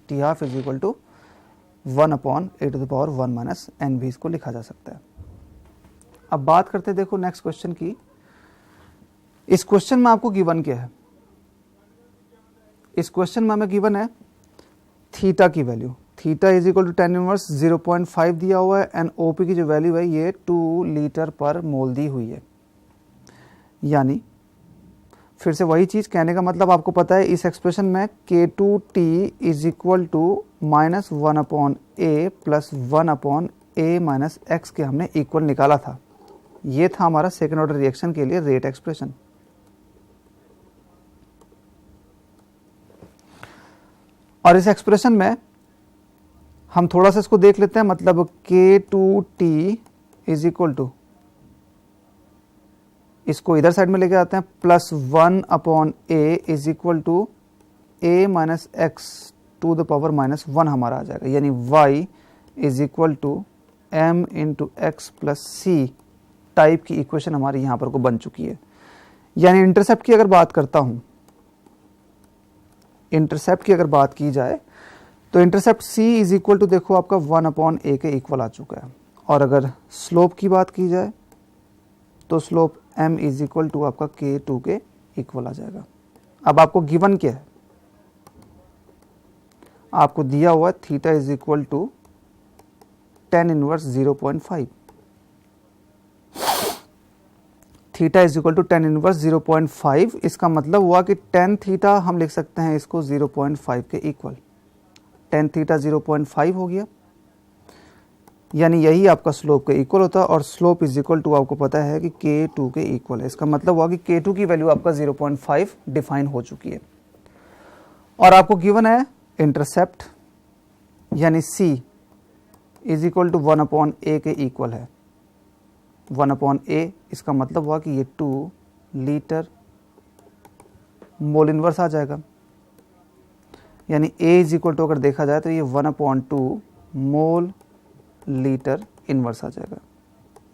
A: T half is equal to 1 upon a to the power 1 minus n भी इसको लिखा जा सकता है। अब बात करते हैं देखो नेक्स्ट क्वेश्चन की। इस क्वेश्चन में आपको गिवन क्या है, इस क्वेश्चन में हमें गिवन है थीटा की value, theta is equal to ten inverse 0.5 दिया हुआ है, एंड ओपी की जो वैल्यू है ये 2 लीटर पर मोल दी हुई है। यानी फिर से वही चीज़ कहने का मतलब आपको पता है, इस एक्सप्रेशन में K2T is equal to minus 1 upon a plus 1 upon A minus x के हमने इक्वल निकाला था। ये था हमारा सेकेंड ऑर्डर रिएक्शन के लिए रेट एक्सप्रेशन। और इस एक्सप्रेशन में हम थोड़ा सा इसको देख लेते हैं, मतलब K2T इज इक्वल टू, इसको इधर साइड में लेके आते हैं, plus 1 upon a is equal to a minus x to the power minus 1 हमारा आ जाएगा, यानी y is equal to m into x plus c type की इक्वेशन हमारी यहाँ पर को बन चुकी है। यानी इंटरसेप्ट की अगर बात करता हूँ, इंटरसेप्ट की अगर बात की जाए तो intercept c is equal to देखो आपका 1 अपॉन ए के इक्वल आ चुका है, और अगर स्लोप की बात की जाए तो slope m is equal to आपका K2 के इक्वल आ जाएगा। अब आपको गिवन क्या है, आपको दिया हुआ theta is equal to ten inverse 0.5, theta is equal to ten inverse 0.5, इसका मतलब हुआ कि टेन थीटा हम लिख सकते हैं इसको 0.5 के इक्वल, टेन थीटा 0.5 हो गया, यानी यही आपका स्लोप के इक्वल होता है, और स्लोप इज इक्वल टू आपको पता है कि K2 के इक्वल है। इसका मतलब हुआ कि K2 की वैल्यू आपका 0.5 डिफाइन हो चुकी है, और आपको गिवन है इंटरसेप्ट यानी C is equal to 1 upon A के इक्वल है, 1 अपॉन ए, इसका मतलब हुआ कि ये 2 लीटर मोल इनवर्स आ जाएगा, यानी A इज इक्वल टू अगर देखा जाए तो ये 1 अपॉन 2 मोल लीटर इनवर्स आ जाएगा,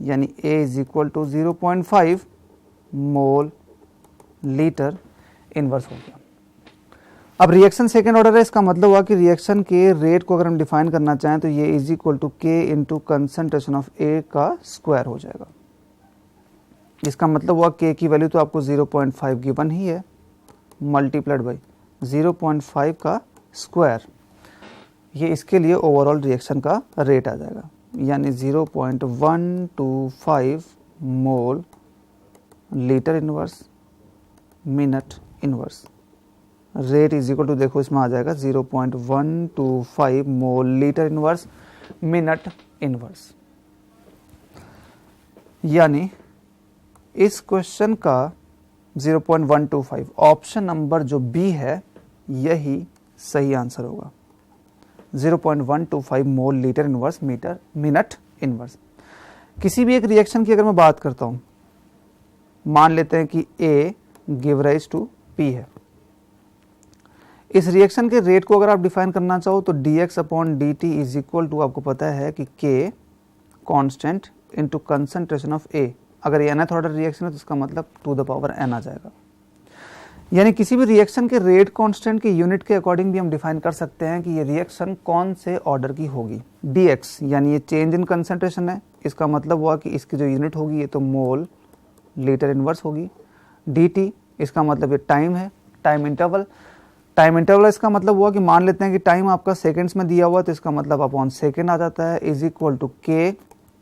A: यानी A is equal to 0.5 mole litre inverse हो गया। अब रिएक्शन सेकेंड ऑर्डर है, इसका मतलब हुआ कि रिएक्शन के रेट को अगर हम डिफाइन करना चाहें तो ये is equal to K into concentration of A का स्क्वायर हो जाएगा। इसका मतलब हुआ K की वैल्यू तो आपको 0.5 गिवन ही है, मल्टीप्लाइड बाई 0.5 का स्क्वायर, ये इसके लिए ओवरऑल रिएक्शन का रेट आ जाएगा, यानी 0.125 mole litre inverse minute inverse. Rate is equal to देखो इसमें आ जाएगा 0.125 mole litre inverse minute inverse. यानी इस क्वेश्चन का 0.125। ऑप्शन नंबर जो बी है यही सही आंसर होगा, 0.125 mole litre inverse metre minute inverse. किसी भी एक रिएक्शन की अगर मैं बात करता हूं, मान लेते हैं कि A give rise to P है। इस रिएक्शन के रेट को अगर आप डिफाइन करना चाहो तो dx upon dt is equal to, आपको पता है कि K constant into concentration of A। अगर ये nth ऑर्डर रिएक्शन है तो इसका मतलब टू द पावर n आ जाएगा। यानी किसी भी रिएक्शन के रेट कांस्टेंट के यूनिट के अकॉर्डिंग भी हम डिफाइन कर सकते हैं कि ये रिएक्शन कौन से ऑर्डर की होगी। dx यानी ये चेंज इन कंसंट्रेशन है, इसका मतलब हुआ कि इसकी जो यूनिट होगी ये तो मोल लीटर इनवर्स होगी। dt इसका मतलब ये टाइम है, टाइम इंटरवल। टाइम इंटरवल इसका मतलब हुआ कि मान लेते हैं कि टाइम आपका सेकेंड्स में दिया हुआ तो इसका मतलब अपॉन सेकेंड आ जाता है, is equal to k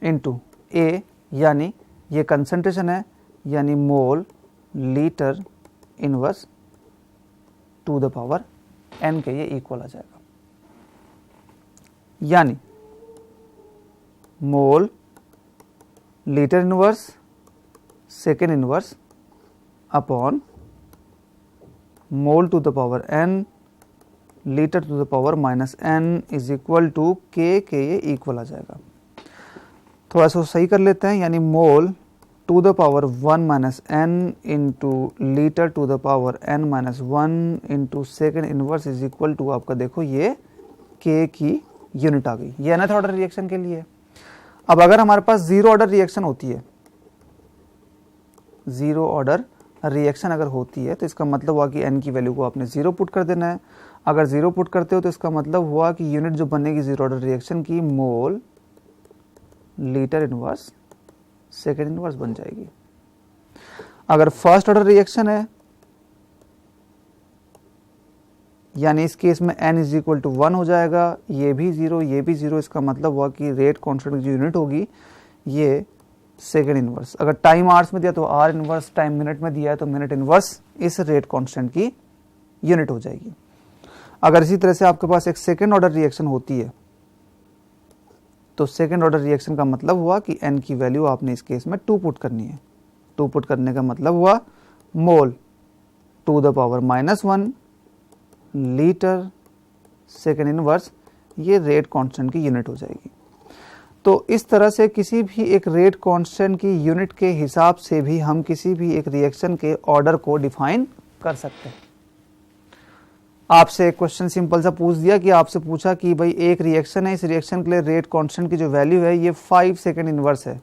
A: into A, यानी ये कंसंट्रेशन है, यानी mole litre inverse to the power n के ये इक्वल आ जाएगा। यानी mole litre inverse second inverse upon mole to the power n litre to the power minus n is equal to k के ये इक्वल आ जाएगा। थोड़ा सा सही कर लेते हैं, यानी mole to the power 1 minus n into litre to the power n minus 1 into second inverse is equal to, आपका देखो ये k की यूनिट आ गई। ये nth ऑर्डर रिएक्शन के लिए। अब अगर हमारे पास जीरो ऑर्डर रिएक्शन होती है, जीरो ऑर्डर रिएक्शन अगर होती है तो इसका मतलब हुआ कि n की वैल्यू को आपने जीरो पुट कर देना है। अगर जीरो पुट करते हो तो इसका मतलब हुआ कि यूनिट जो बनेगी जीरो ऑर्डर रिएक्शन की मोल लीटर इनवर्स सेकेंड इनवर्स बन जाएगी। अगर फर्स्ट ऑर्डर रिएक्शन है, यानी इस केस में n इज इक्वल टू 1 हो जाएगा, ये भी जीरो ये भी जीरो, इसका मतलब हुआ कि रेट कांस्टेंट की जो यूनिट होगी ये सेकेंड इनवर्स। अगर टाइम आवर्स में दिया तो आर इनवर्स, टाइम मिनट में दिया है तो मिनट इनवर्स इस रेट कांस्टेंट की यूनिट हो जाएगी। अगर इसी तरह से आपके पास एक सेकेंड ऑर्डर रिएक्शन होती है तो सेकेंड ऑर्डर रिएक्शन का मतलब हुआ कि n की वैल्यू आपने इस केस में 2 पुट करनी है। 2 पुट करने का मतलब हुआ mole to the power minus 1 litre second inverse, ये रेट कांस्टेंट की यूनिट हो जाएगी। तो इस तरह से किसी भी एक रेट कांस्टेंट की यूनिट के हिसाब से भी हम किसी भी एक रिएक्शन के ऑर्डर को डिफाइन कर सकते हैं। आपसे एक क्वेश्चन सिंपल सा पूछ दिया कि आपसे पूछा कि भाई एक रिएक्शन है, इस रिएक्शन के लिए रेट कांस्टेंट की जो वैल्यू है ये 5 सेकेंड इनवर्स है,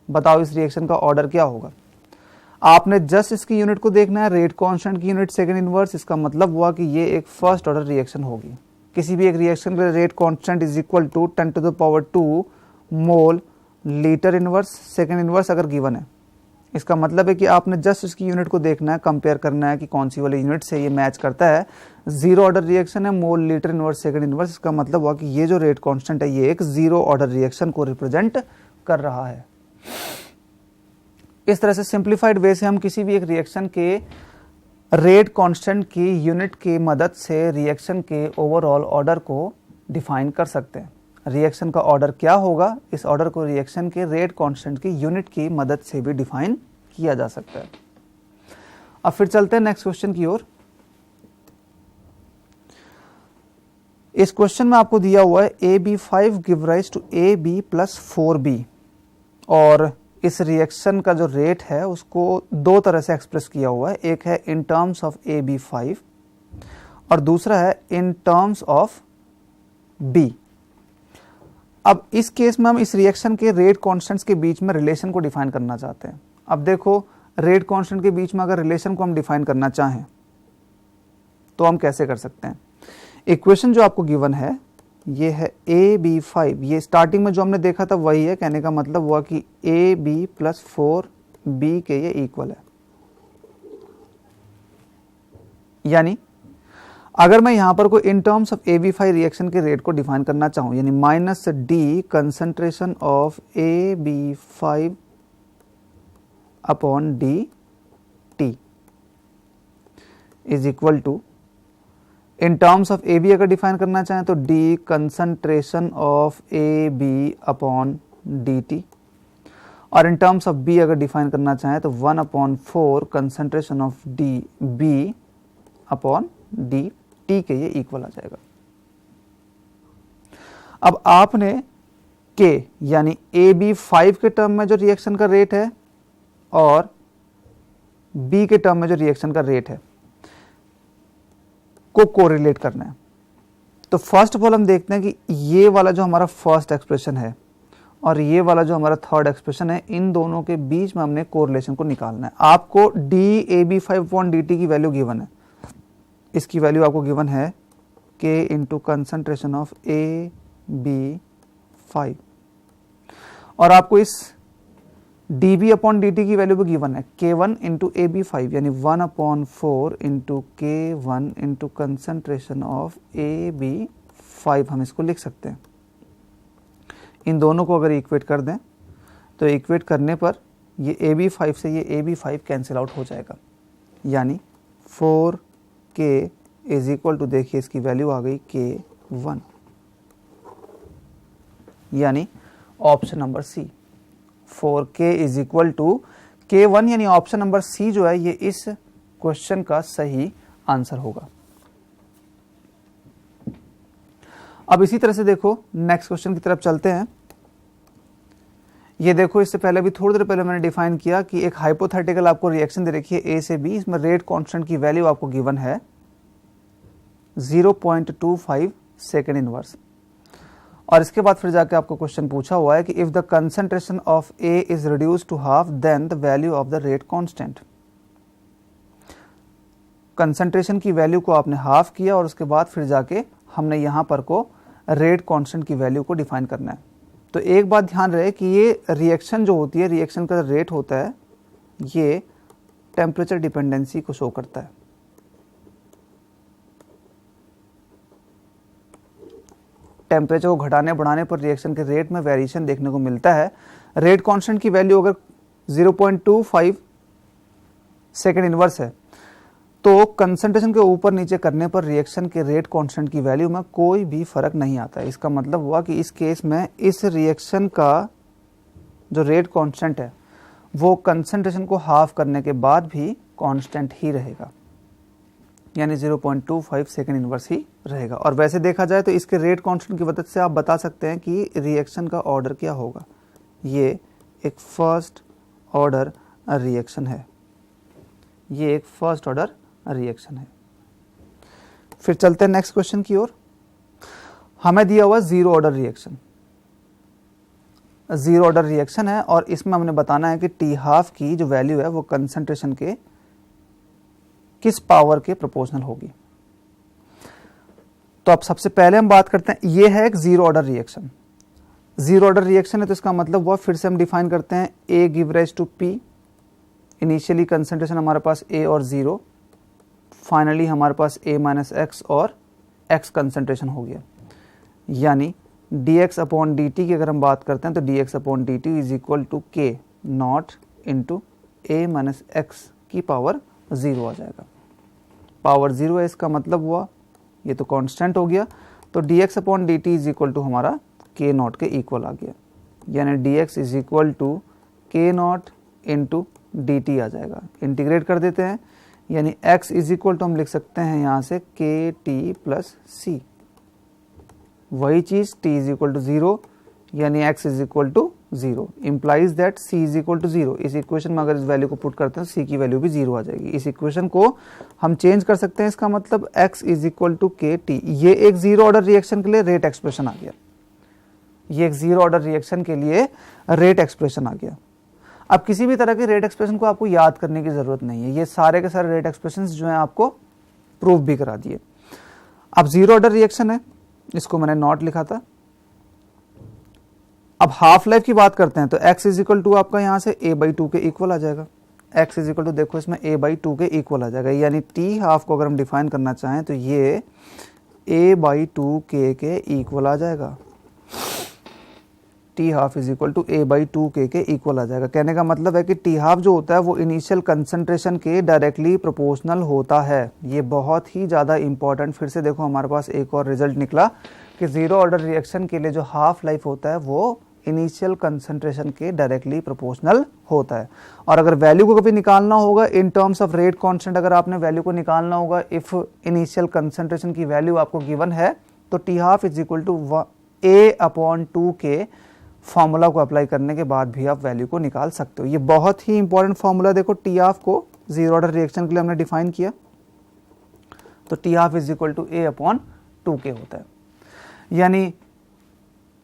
A: बताओ इस रिएक्शन का ऑर्डर क्या होगा। आपने जस्ट इसकी यूनिट को देखना है, रेट कांस्टेंट की यूनिट सेकेंड इनवर्स, इसका मतलब हुआ कि ये एक फर्स्ट ऑर्डर रिएक्शन होगी। किसी भी एक रिएक्शन के लिए rate constant is equal to 10 to the power 2 mole litre inverse second inverse अगर गिवन है, इसका मतलब है कि आपने जस्ट इसकी यूनिट को देखना है, कंपेयर करना है कि कौन सी वाली यूनिट से ये मैच करता है। जीरो ऑर्डर रिएक्शन है, मोल लीटर इनवर्स सेकेंड इनवर्स, इसका मतलब हुआ कि ये जो रेट कांस्टेंट है ये एक जीरो ऑर्डर रिएक्शन को रिप्रेजेंट कर रहा है। इस तरह से सिंप्लीफाइड वे से हम किसी भी एक रिएक्शन के रेट कांस्टेंट की यूनिट की मदद से रिएक्शन के ओवरऑल ऑर्डर को डिफाइन कर सकते हैं। रिएक्शन का ऑर्डर क्या होगा, इस ऑर्डर को रिएक्शन के रेट कांस्टेंट की यूनिट की मदद से भी डिफाइन किया जा सकता है। अब फिर चलते हैं नेक्स्ट क्वेश्चन की ओर। इस क्वेश्चन में आपको दिया हुआ है AB5 give rise to AB plus 4B, और इस रिएक्शन का जो रेट है उसको दो तरह से एक्सप्रेस किया हुआ है। एक है इन टर्म्स ऑफ AB5 और दूसरा है इन टर्म्स ऑफ B। अब इस केस में हम इस रिएक्शन के रेट कांस्टेंट्स के बीच में रिलेशन को डिफाइन करना चाहते हैं। अब देखो, रेट कांस्टेंट के बीच में अगर रिलेशन को हम डिफाइन करना चाहें तो हम कैसे कर सकते हैं। इक्वेशन जो आपको गिवन है ये है AB5, ये स्टार्टिंग में जो हमने देखा था वही है, कहने का मतलब हुआ कि AB प्लस 4B के ये इक्वल है। यानी अगर मैं यहां पर कोई in terms of AB5 reaction के रेट को डिफाइन करना चाहूं, यानी minus D concentration of AB5 upon DT is equal to, in terms of AB अगर डिफाइन करना चाहें तो D concentration of AB upon DT, और इन टर्म्स ऑफ बी अगर डिफाइन करना चाहें तो 1/4 concentration of D B upon D T के ये इक्वल आ जाएगा। अब आपने के यानी ए बी 5 के टर्म में जो रिएक्शन का रेट है और बी के टर्म में जो रिएक्शन का रेट है को कोरिलेट करना है। तो फर्स्ट ऑफ ऑल हम देखते हैं कि ये वाला जो हमारा फर्स्ट एक्सप्रेशन है और ये वाला जो हमारा थर्ड एक्सप्रेशन है, इन दोनों के बीच में हमने कोरिलेशन को निकालना है। आपको डी ए बी 5/dt की वैल्यू गिवन है, इसकी वैल्यू आपको गिवन है k into concentration of A B 5 और आपको इस dB/dt की वैल्यू भी गिवन है k1 इंटू ए बी 5 यानी 1/4 into k1 into concentration of A B 5 हम इसको लिख सकते हैं। इन दोनों को अगर इक्वेट कर दें तो इक्वेट करने पर ये ए बी 5 से ये ए बी 5 कैंसिल आउट हो जाएगा, यानी 4k इज इक्वल टू, देखिए इसकी वैल्यू आ गई k1, यानी option number C 4k is equal to k1 यानी ऑप्शन नंबर सी जो है ये इस क्वेश्चन का सही आंसर होगा। अब इसी तरह से देखो नेक्स्ट क्वेश्चन की तरफ चलते हैं। ये देखो, इससे पहले भी थोड़ी देर पहले मैंने डिफाइन किया कि एक हाइपोथेटिकल आपको रिएक्शन दे रखी है ए से बी, इसमें रेट कांस्टेंट की वैल्यू आपको गिवन है 0.25 सेकेंड इनवर्स और इसके बाद फिर जाके आपको क्वेश्चन पूछा हुआ है कि if the concentration of A is reduce to half then the value of the rate constant. कंसंट्रेशन की वैल्यू को आपने हाफ किया और उसके बाद फिर जाके हमने यहां पर को रेट कांस्टेंट की वैल्यू को डिफाइन करना है। तो एक बात ध्यान रहे कि ये रिएक्शन जो होती है, रिएक्शन का रेट होता है, ये टेम्परेचर डिपेंडेंसी को शो करता है। टेम्परेचर को घटाने बढ़ाने पर रिएक्शन के रेट में वेरिएशन देखने को मिलता है। रेट कांस्टेंट की वैल्यू अगर 0.25 सेकेंड इनवर्स है तो कंसंट्रेशन के ऊपर नीचे करने पर रिएक्शन के रेट कांस्टेंट की वैल्यू में कोई भी फर्क नहीं आता है। इसका मतलब हुआ कि इस केस में इस रिएक्शन का जो रेट कांस्टेंट है वो कंसंट्रेशन को हाफ करने के बाद भी कांस्टेंट ही रहेगा, यानी 0.25 सेकेंड इनवर्स ही रहेगा। और वैसे देखा जाए तो इसके रेट कांस्टेंट की मदद से आप बता सकते हैं कि रिएक्शन का ऑर्डर क्या होगा। ये एक फर्स्ट ऑर्डर रिएक्शन है, ये एक फर्स्ट ऑर्डर रिएक्शन है। फिर चलते हैं नेक्स्ट क्वेश्चन की ओर। हमें दिया हुआ zero order reaction, zero order reaction है और इसमें हमने बताना है कि टी हाफ की जो वैल्यू है वो कंसंट्रेशन के किस पावर के प्रोपोर्शनल होगी। तो अब सबसे पहले हम बात करते हैं, ये है एक zero order reaction. Zero order reaction है तो इसका मतलब हुआ, फिर से हम डिफाइन करते हैं, A give rise to P. Initially concentration हमारे पास ए और जीरो, फाइनली हमारे पास a माइनस एक्स और x कंसंट्रेशन हो गया, यानी dx/dt की अगर हम बात करते हैं तो dx/dt is equal to k not into a minus x की पावर 0 आ जाएगा। पावर 0 है, इसका मतलब हुआ ये तो कांस्टेंट हो गया, तो dx/dt इज इक्वल टू हमारा k नॉट के इक्वल आ गया, यानी dx is equal to k not into dt आ जाएगा। इंटीग्रेट कर देते हैं, यानी x इज इक्वल टू हम लिख सकते हैं यहाँ से के टी प्लस सी, वही चीज़ t इज इक्वल टू 0 यानी x is equal to 0, implies that c is equal to 0। इस इक्वेशन में अगर इस वैल्यू को पुट करते हैं तो c की वैल्यू भी 0 आ जाएगी। इस इक्वेशन को हम चेंज कर सकते हैं, इसका मतलब x इज इक्वल टू के टी। ये एक जीरो ऑर्डर रिएक्शन के लिए रेट एक्सप्रेशन आ गया, ये एक जीरो ऑर्डर रिएक्शन के लिए रेट एक्सप्रेशन आ गया। अब किसी भी तरह के रेट एक्सप्रेशन को आपको याद करने की जरूरत नहीं है, ये सारे के सारे रेट एक्सप्रेशंस जो हैं आपको प्रूव भी करा दिए। अब जीरो ऑर्डर रिएक्शन है, इसको मैंने नॉट लिखा था। अब हाफ लाइफ की बात करते हैं तो x इज इक्वल टू आपका यहाँ से a/2 के इक्वल आ जाएगा। x इज इक्वल टू देखो इसमें a/2 के इक्वल आ जाएगा, यानी t हाफ को अगर हम डिफाइन करना चाहें तो ये a/2k के इक्वल आ जाएगा। T half is equal to a/2k के इक्वल आ जाएगा। कहने का मतलब है कि टी हाफ जो होता है वो इनिशियल कंसंट्रेशन के डायरेक्टली प्रोपोर्शनल होता है। ये बहुत ही ज़्यादा इंपॉर्टेंट, फिर से देखो हमारे पास एक और रिजल्ट निकला कि जीरो ऑर्डर रिएक्शन के लिए जो हाफ लाइफ होता है वो इनिशियल कंसंट्रेशन के डायरेक्टली प्रोपोर्शनल होता है। और अगर वैल्यू को कभी निकालना होगा in terms of rate constant, अगर आपने वैल्यू को निकालना होगा, इफ इनिशियल कंसंट्रेशन की वैल्यू आपको गिवन है तो T half is equal to A/2 के फॉर्मूला को अप्लाई करने के बाद भी आप वैल्यू को निकाल सकते हो। ये बहुत ही इंपॉर्टेंट फॉर्मूला, देखो टी हाफ को जीरो ऑर्डर रिएक्शन के लिए हमने डिफाइन किया, तो T half is equal to A/2 के होता है, यानी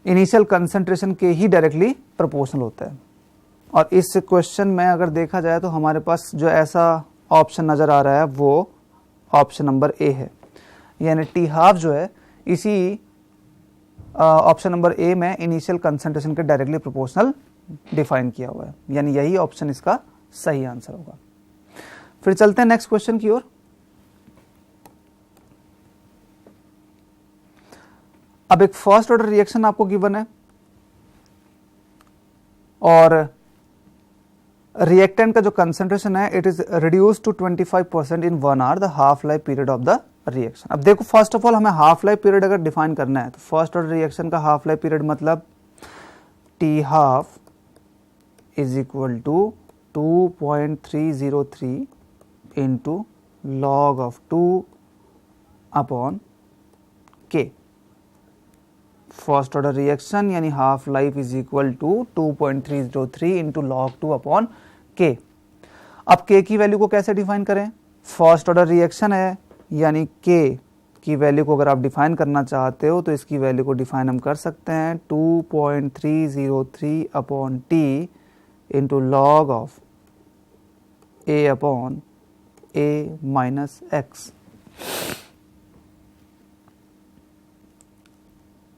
A: इनिशियल कंसंट्रेशन के ही डायरेक्टली प्रोपोर्शनल होता है। और इस क्वेश्चन में अगर देखा जाए तो हमारे पास जो ऐसा ऑप्शन नज़र आ रहा है वो ऑप्शन नंबर ए है, यानी टी हाफ जो है इसी ऑप्शन नंबर ए में इनिशियल कंसंट्रेशन के डायरेक्टली प्रोपोर्शनल डिफाइन किया हुआ है, यानी यही ऑप्शन इसका सही आंसर होगा। फिर चलते हैं नेक्स्ट क्वेश्चन की ओर। अब एक फर्स्ट ऑर्डर रिएक्शन आपको गिवन है और रिएक्टेंट का जो कंसंट्रेशन है it is reduce to 25% in 1 hour the half life period of the reaction. अब देखो फर्स्ट ऑफ ऑल हमें हाफ लाइफ पीरियड अगर डिफाइन करना है तो फर्स्ट ऑर्डर रिएक्शन का हाफ लाइफ पीरियड मतलब T half is equal to 2.303 into log of 2 upon K. First order reaction यानी half life is equal to 2.303 into log 2 upon K. अब के की वैल्यू को कैसे डिफाइन करें? फर्स्ट ऑर्डर रिएक्शन है यानी के की वैल्यू को अगर आप डिफाइन करना चाहते हो तो इसकी वैल्यू को डिफाइन हम कर सकते हैं 2.303 upon T into log of A upon A minus x.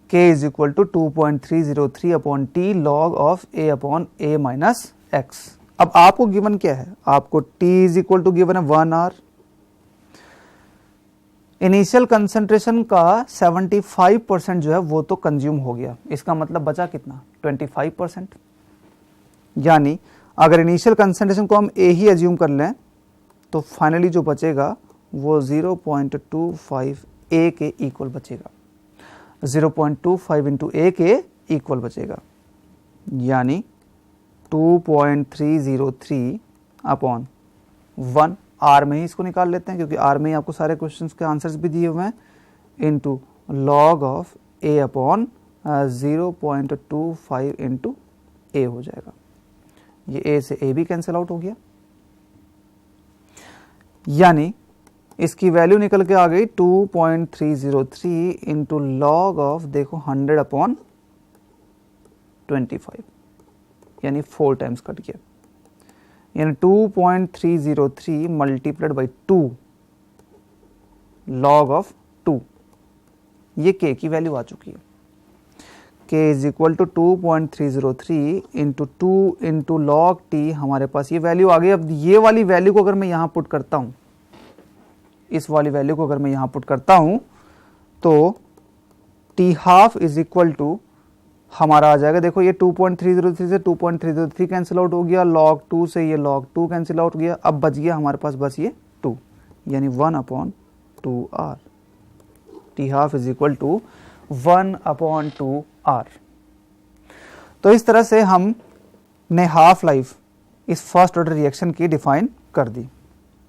A: k is equal to 2.303 upon T log of a upon a minus x. अब आपको गिवन क्या है? आपको t is equal to given है 1 आवर। इनिशियल कंसंट्रेशन का 75% जो है वो तो कंज्यूम हो गया, इसका मतलब बचा कितना? 25%। यानी अगर इनिशियल कंसंट्रेशन को हम a ही एज्यूम कर लें तो फाइनली जो बचेगा वो 0.25 a के इक्वल बचेगा, 0.25 इंटू ए के इक्वल बचेगा, यानी 2.303 अपॉन 1 आर में ही इसको निकाल लेते हैं क्योंकि आर में ही आपको सारे क्वेश्चंस के आंसर्स भी दिए हुए हैं, into log of A upon 0.25 into A हो जाएगा। ये ए से ए भी कैंसिल आउट हो गया, यानी इसकी वैल्यू निकल के आ गई 2.303 इंटू लॉग ऑफ देखो 100 अपॉन 25, यानी 4 टाइम्स कट गया, यानी 2.303 मल्टीप्लाइड बाई 2 लॉग ऑफ 2, ये के की वैल्यू आ चुकी है। K is equal to 2.303 into 2 into log T, हमारे पास ये वैल्यू आ गई। अब ये वाली वैल्यू को अगर मैं यहाँ पुट करता हूँ, इस वाली वैल्यू को अगर मैं यहाँ पुट करता हूँ तो T half is equal to हमारा आ जाएगा, देखो ये 2.303 से 2.303 कैंसिल आउट हो गया, log 2 से ये log 2 कैंसिल आउट हो गया, अब बच गया हमारे पास बस ये 2, यानी 1/2r। T half is equal to 1/2r। तो इस तरह से हमने हाफ लाइफ इस फर्स्ट ऑर्डर रिएक्शन की डिफाइन कर दी।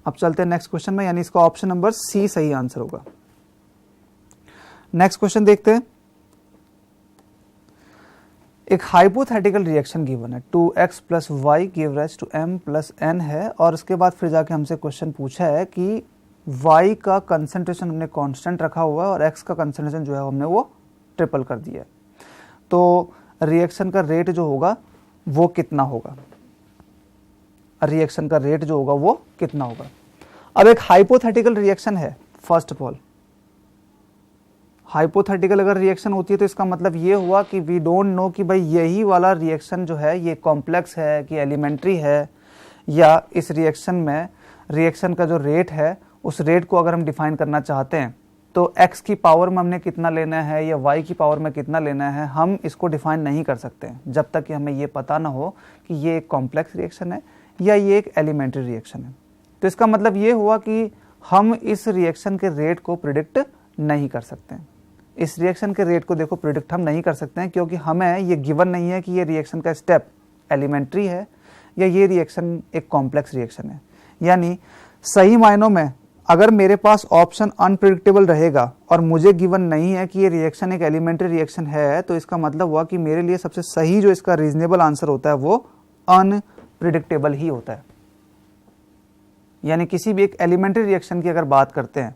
A: अब चलते हैं नेक्स्ट क्वेश्चन में, यानी इसका ऑप्शन नंबर सी सही आंसर होगा। नेक्स्ट क्वेश्चन देखते हैं। एक हाइपोथेटिकल रिएक्शन गिवन है, 2x plus Y give rise to m plus n है, और उसके बाद फिर जाके हमसे क्वेश्चन पूछा है कि y का कंसंट्रेशन हमने कांस्टेंट रखा हुआ है और x का कंसंट्रेशन जो है हमने वो ट्रिपल कर दिया है, तो रिएक्शन का रेट जो होगा वो कितना होगा? रिएक्शन का रेट जो होगा वो कितना होगा? अब एक हाइपोथेटिकल रिएक्शन है, फर्स्ट ऑफ ऑल हाइपोथेटिकल अगर रिएक्शन होती है तो इसका मतलब ये हुआ कि वी डोंट नो कि भाई यही वाला रिएक्शन जो है ये कॉम्प्लेक्स है कि एलिमेंट्री है, या इस रिएक्शन में रिएक्शन का जो रेट है उस रेट को अगर हम डिफाइन करना चाहते हैं तो x की पावर में हमने कितना लेना है या y की पावर में कितना लेना है, हम इसको डिफाइन नहीं कर सकते जब तक कि हमें ये पता ना हो कि ये एक कॉम्प्लेक्स रिएक्शन है या ये एक एलिमेंट्री रिएक्शन है। तो इसका मतलब ये हुआ कि हम इस रिएक्शन के रेट को प्रिडिक्ट नहीं कर सकते, इस रिएक्शन के रेट को देखो प्रिडिक्ट हम नहीं कर सकते हैं, क्योंकि हमें ये गिवन नहीं है कि ये रिएक्शन का स्टेप एलिमेंट्री है या ये रिएक्शन एक कॉम्प्लेक्स रिएक्शन है। यानी सही मायनों में अगर मेरे पास ऑप्शन अनप्रिडिक्टेबल रहेगा और मुझे गिवन नहीं है कि ये रिएक्शन एक एलिमेंट्री रिएक्शन है, तो इसका मतलब हुआ कि मेरे लिए सबसे सही जो इसका रीजनेबल आंसर होता है वो अनप्रिडिक्टेबल ही होता है। यानी किसी भी एक एलिमेंट्री रिएक्शन की अगर बात करते हैं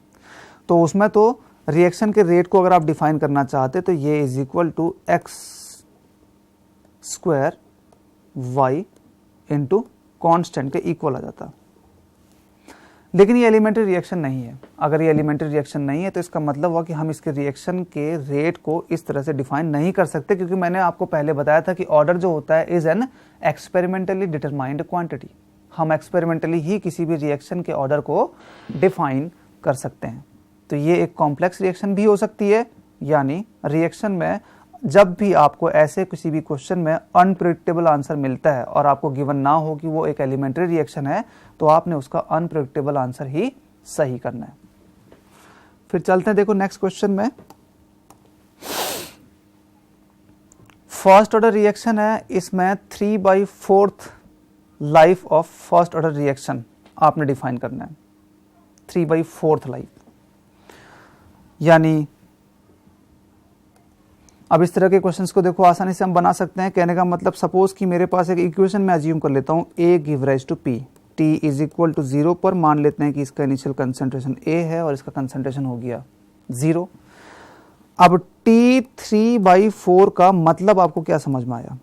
A: तो उसमें तो रिएक्शन के रेट को अगर आप डिफाइन करना चाहते तो ये is equal to x square Y into constant के इक्वल आ जाता। लेकिन ये एलिमेंट्री रिएक्शन नहीं है। अगर ये एलिमेंट्री रिएक्शन नहीं है तो इसका मतलब हुआ कि हम इसके रिएक्शन के रेट को इस तरह से डिफाइन नहीं कर सकते, क्योंकि मैंने आपको पहले बताया था कि ऑर्डर जो होता है is an experimentally determined quantity. हम एक्सपेरिमेंटली ही किसी भी रिएक्शन के ऑर्डर को डिफाइन कर सकते हैं। तो ये एक कॉम्प्लेक्स रिएक्शन भी हो सकती है, यानी रिएक्शन में जब भी आपको ऐसे किसी भी क्वेश्चन में अनप्रेडिक्टेबल आंसर मिलता है और आपको गिवन ना हो कि वो एक एलिमेंट्री रिएक्शन है, तो आपने उसका अनप्रेडिक्टेबल आंसर ही सही करना है। फिर चलते हैं देखो नेक्स्ट क्वेश्चन में। फर्स्ट ऑर्डर रिएक्शन है, इसमें 3/4 life of first order reaction आपने डिफाइन करना है। 3/4 लाइफ, यानी अब इस तरह के क्वेश्चंस को देखो आसानी से हम बना सकते हैं। कहने का मतलब सपोज कि मेरे पास एक इक्वेशन में अज्यूम कर लेता हूँ A give rise to P, T is equal to 0 पर मान लेते हैं कि इसका इनिशियल कंसंट्रेशन A है और इसका कंसंट्रेशन हो गया 0। अब T 3/4 का मतलब आपको क्या समझ में आया?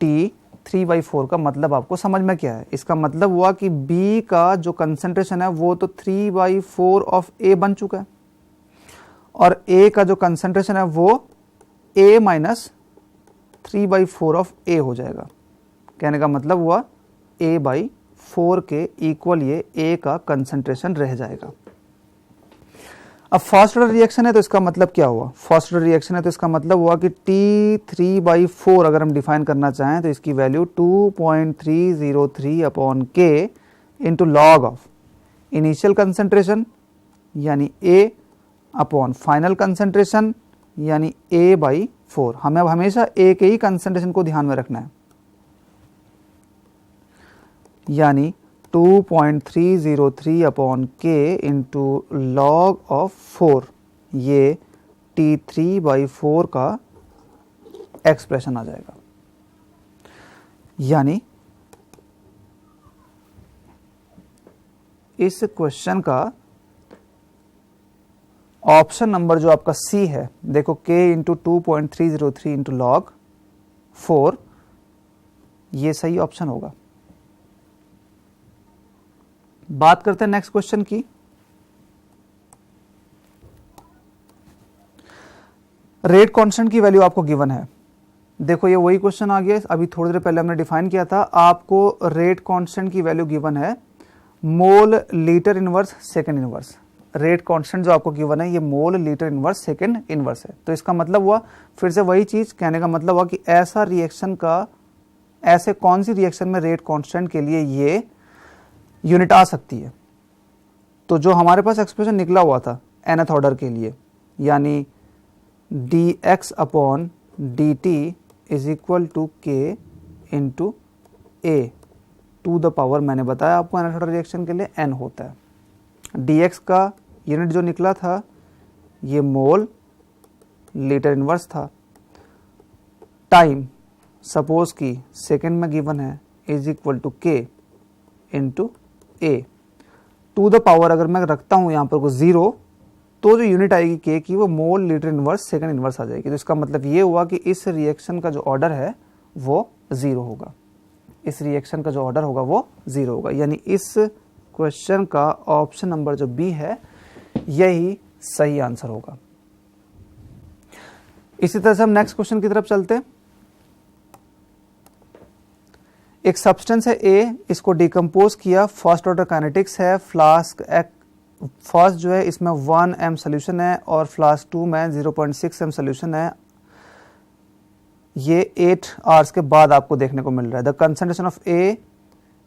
A: T 3/4 का मतलब आपको समझ में क्या है? इसका मतलब हुआ कि B का जो कंसंट्रेशन है वो तो 3/4 ऑफ A बन चुका है और A का जो कंसंट्रेशन है वो A माइनस 3/4 ऑफ A हो जाएगा। कहने का मतलब हुआ A/4 के इक्वल ये A का कंसंट्रेशन रह जाएगा। अब फर्स्ट ऑर्डर रिएक्शन है तो इसका मतलब क्या हुआ? फर्स्ट ऑर्डर रिएक्शन है तो इसका मतलब हुआ कि T 3/4 अगर हम डिफाइन करना चाहें तो इसकी value 2.303 upon K into log of initial concentration यानी A अपॉन फाइनल कंसंट्रेशन यानी A/4। हमें अब हमेशा A के ही कंसंट्रेशन को ध्यान में रखना है, यानी 2.303 upon K into log of 4, ये T 3/4 का एक्सप्रेशन आ जाएगा। यानी इस क्वेश्चन का ऑप्शन नंबर जो आपका सी है, देखो K इंटू 2.303 इंटू लॉग 4, ये सही ऑप्शन होगा। बात करते हैं नेक्स्ट क्वेश्चन की। रेट कांस्टेंट की वैल्यू आपको गिवन है। देखो ये वही क्वेश्चन आ गया, अभी थोड़ी देर पहले हमने डिफाइन किया था। आपको रेट कांस्टेंट की वैल्यू गिवन है मोल litre inverse second inverse. Rate constant जो आपको गिवन है ये mole litre inverse second inverse है। तो इसका मतलब हुआ फिर से वही चीज, कहने का मतलब हुआ कि ऐसा रिएक्शन का, ऐसे कौन सी रिएक्शन में रेट कांस्टेंट के लिए ये यूनिट आ सकती है। तो जो हमारे पास एक्सप्रेशन निकला हुआ था nth ऑर्डर के लिए, यानी dx upon dt is equal to k into a to the power, मैंने बताया आपको nth ऑर्डर रिएक्शन के लिए n होता है। dx का यूनिट जो निकला था ये मोल लीटर इनवर्स था। टाइम सपोज कि सेकेंड में गिवन है is equal to k into a to the power, अगर मैं रखता हूं यहां पर को 0 तो जो यूनिट आएगी k की वो mole litre inverse second inverse आ जाएगी। तो इसका मतलब ये हुआ कि इस रिएक्शन का जो ऑर्डर है वो 0 होगा। इस रिएक्शन का जो ऑर्डर होगा वो 0 होगा, यानी इस क्वेश्चन का ऑप्शन नंबर जो बी है यही सही आंसर होगा। इसी तरह से हम नेक्स्ट क्वेश्चन की तरफ चलते हैं। एक सब्सटेंस है A, इसको डिकम्पोज किया, फर्स्ट ऑर्डर काइनेटिक्स है। फ्लास्क फर्स्ट जो है इसमें 1 m सोल्यूशन है और फ्लास्क 2 में 0.6 m सोल्यूशन है। ये 8 आवर्स के बाद आपको देखने को मिल रहा है। The concentration of A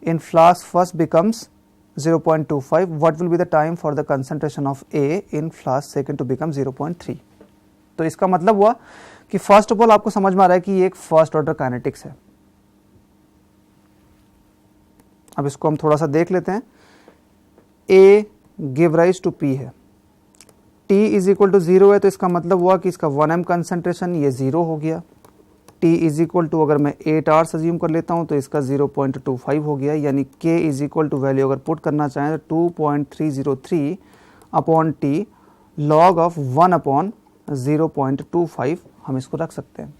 A: in flask first becomes 0.25. What will be the time for the concentration of A in flask second to become 0.3? तो इसका मतलब हुआ कि फर्स्ट ऑफ ऑल आपको समझ में आ रहा है कि ये एक फर्स्ट ऑर्डर काइनेटिक्स है। अब इसको हम थोड़ा सा देख लेते हैं। A give rise to P है, T इज इक्वल टू 0 है, तो इसका मतलब हुआ कि इसका 1m कंसंट्रेशन ये 0 हो गया। T इज इक्वल टू अगर मैं 8 आवर्स अज्यूम कर लेता हूँ तो इसका 0.25 हो गया, यानी K is equal to value अगर पुट करना चाहें तो 2.303 upon T log of 1 upon 0.25 हम इसको रख सकते हैं।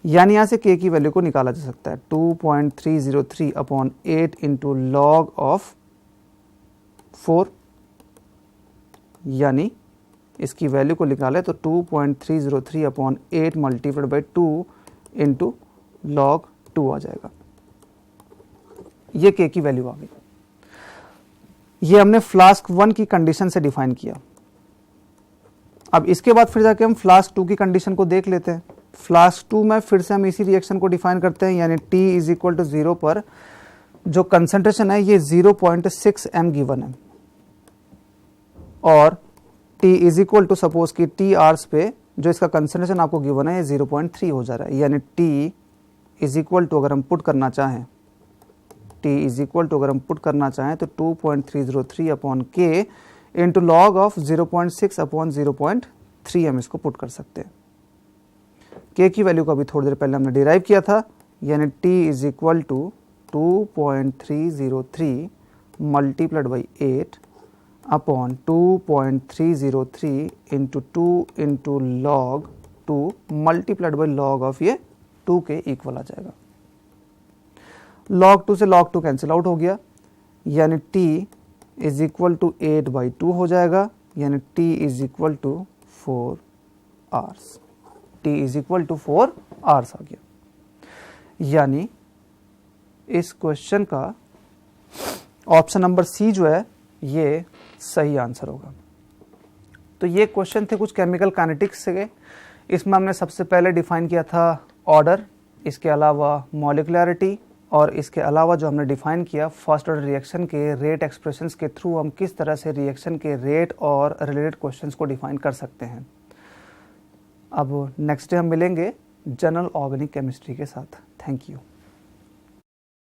A: यानी यहाँ से K की वैल्यू को निकाला जा सकता है 2.303 अपॉन 8 इंटू लॉग ऑफ 4, यानी इसकी वैल्यू को निकाले तो 2.303 upon 8 multiplied by 2 into log 2 आ जाएगा। ये K की वैल्यू आ गई। ये हमने फ्लास्क 1 की कंडीशन से डिफाइन किया। अब इसके बाद फिर जाके हम फ्लास्क 2 की कंडीशन को देख लेते हैं। फ्लास्क 2 में फिर से हम इसी रिएक्शन को डिफाइन करते हैं, यानी T इज इक्वल टू 0 पर जो कंसंट्रेशन है ये 0.6 m गिवन है, और T is equal to suppose कि T आवर्स पे जो इसका कंसंट्रेशन आपको गिवन है ये 0.3 हो जा रहा है, यानी T इज इक्वल टू अगर हम पुट करना चाहें तो 2.303 upon K into log of 0.6 upon 0.3 हम इसको पुट कर सकते हैं। K की वैल्यू को अभी थोड़ी देर पहले हमने डिराइव किया था, यानी T is equal to 2.303 multiplied by 8 upon 2.303 into 2 into log 2 multiplied by log of ये 2 के इक्वल आ जाएगा। log 2 से log 2 कैंसिल आउट हो गया, यानी T इज इक्वल टू 8/2 हो जाएगा, यानी T is equal to 4 hours. T is equal to 4 hours आ गया, यानी इस क्वेश्चन का ऑप्शन नंबर सी जो है ये सही आंसर होगा। तो ये क्वेश्चन थे कुछ केमिकल काइनेटिक्स से। इसमें हमने सबसे पहले डिफाइन किया था ऑर्डर, इसके अलावा मॉलिक्युलरिटी, और इसके अलावा जो हमने डिफाइन किया फर्स्ट ऑर्डर रिएक्शन के रेट एक्सप्रेशंस के थ्रू हम किस तरह से रिएक्शन के रेट और रिलेटेड क्वेश्चंस को डिफाइन कर सकते हैं। अब नेक्स्ट डे हम मिलेंगे जनरल ऑर्गेनिक केमिस्ट्री के साथ। Thank you.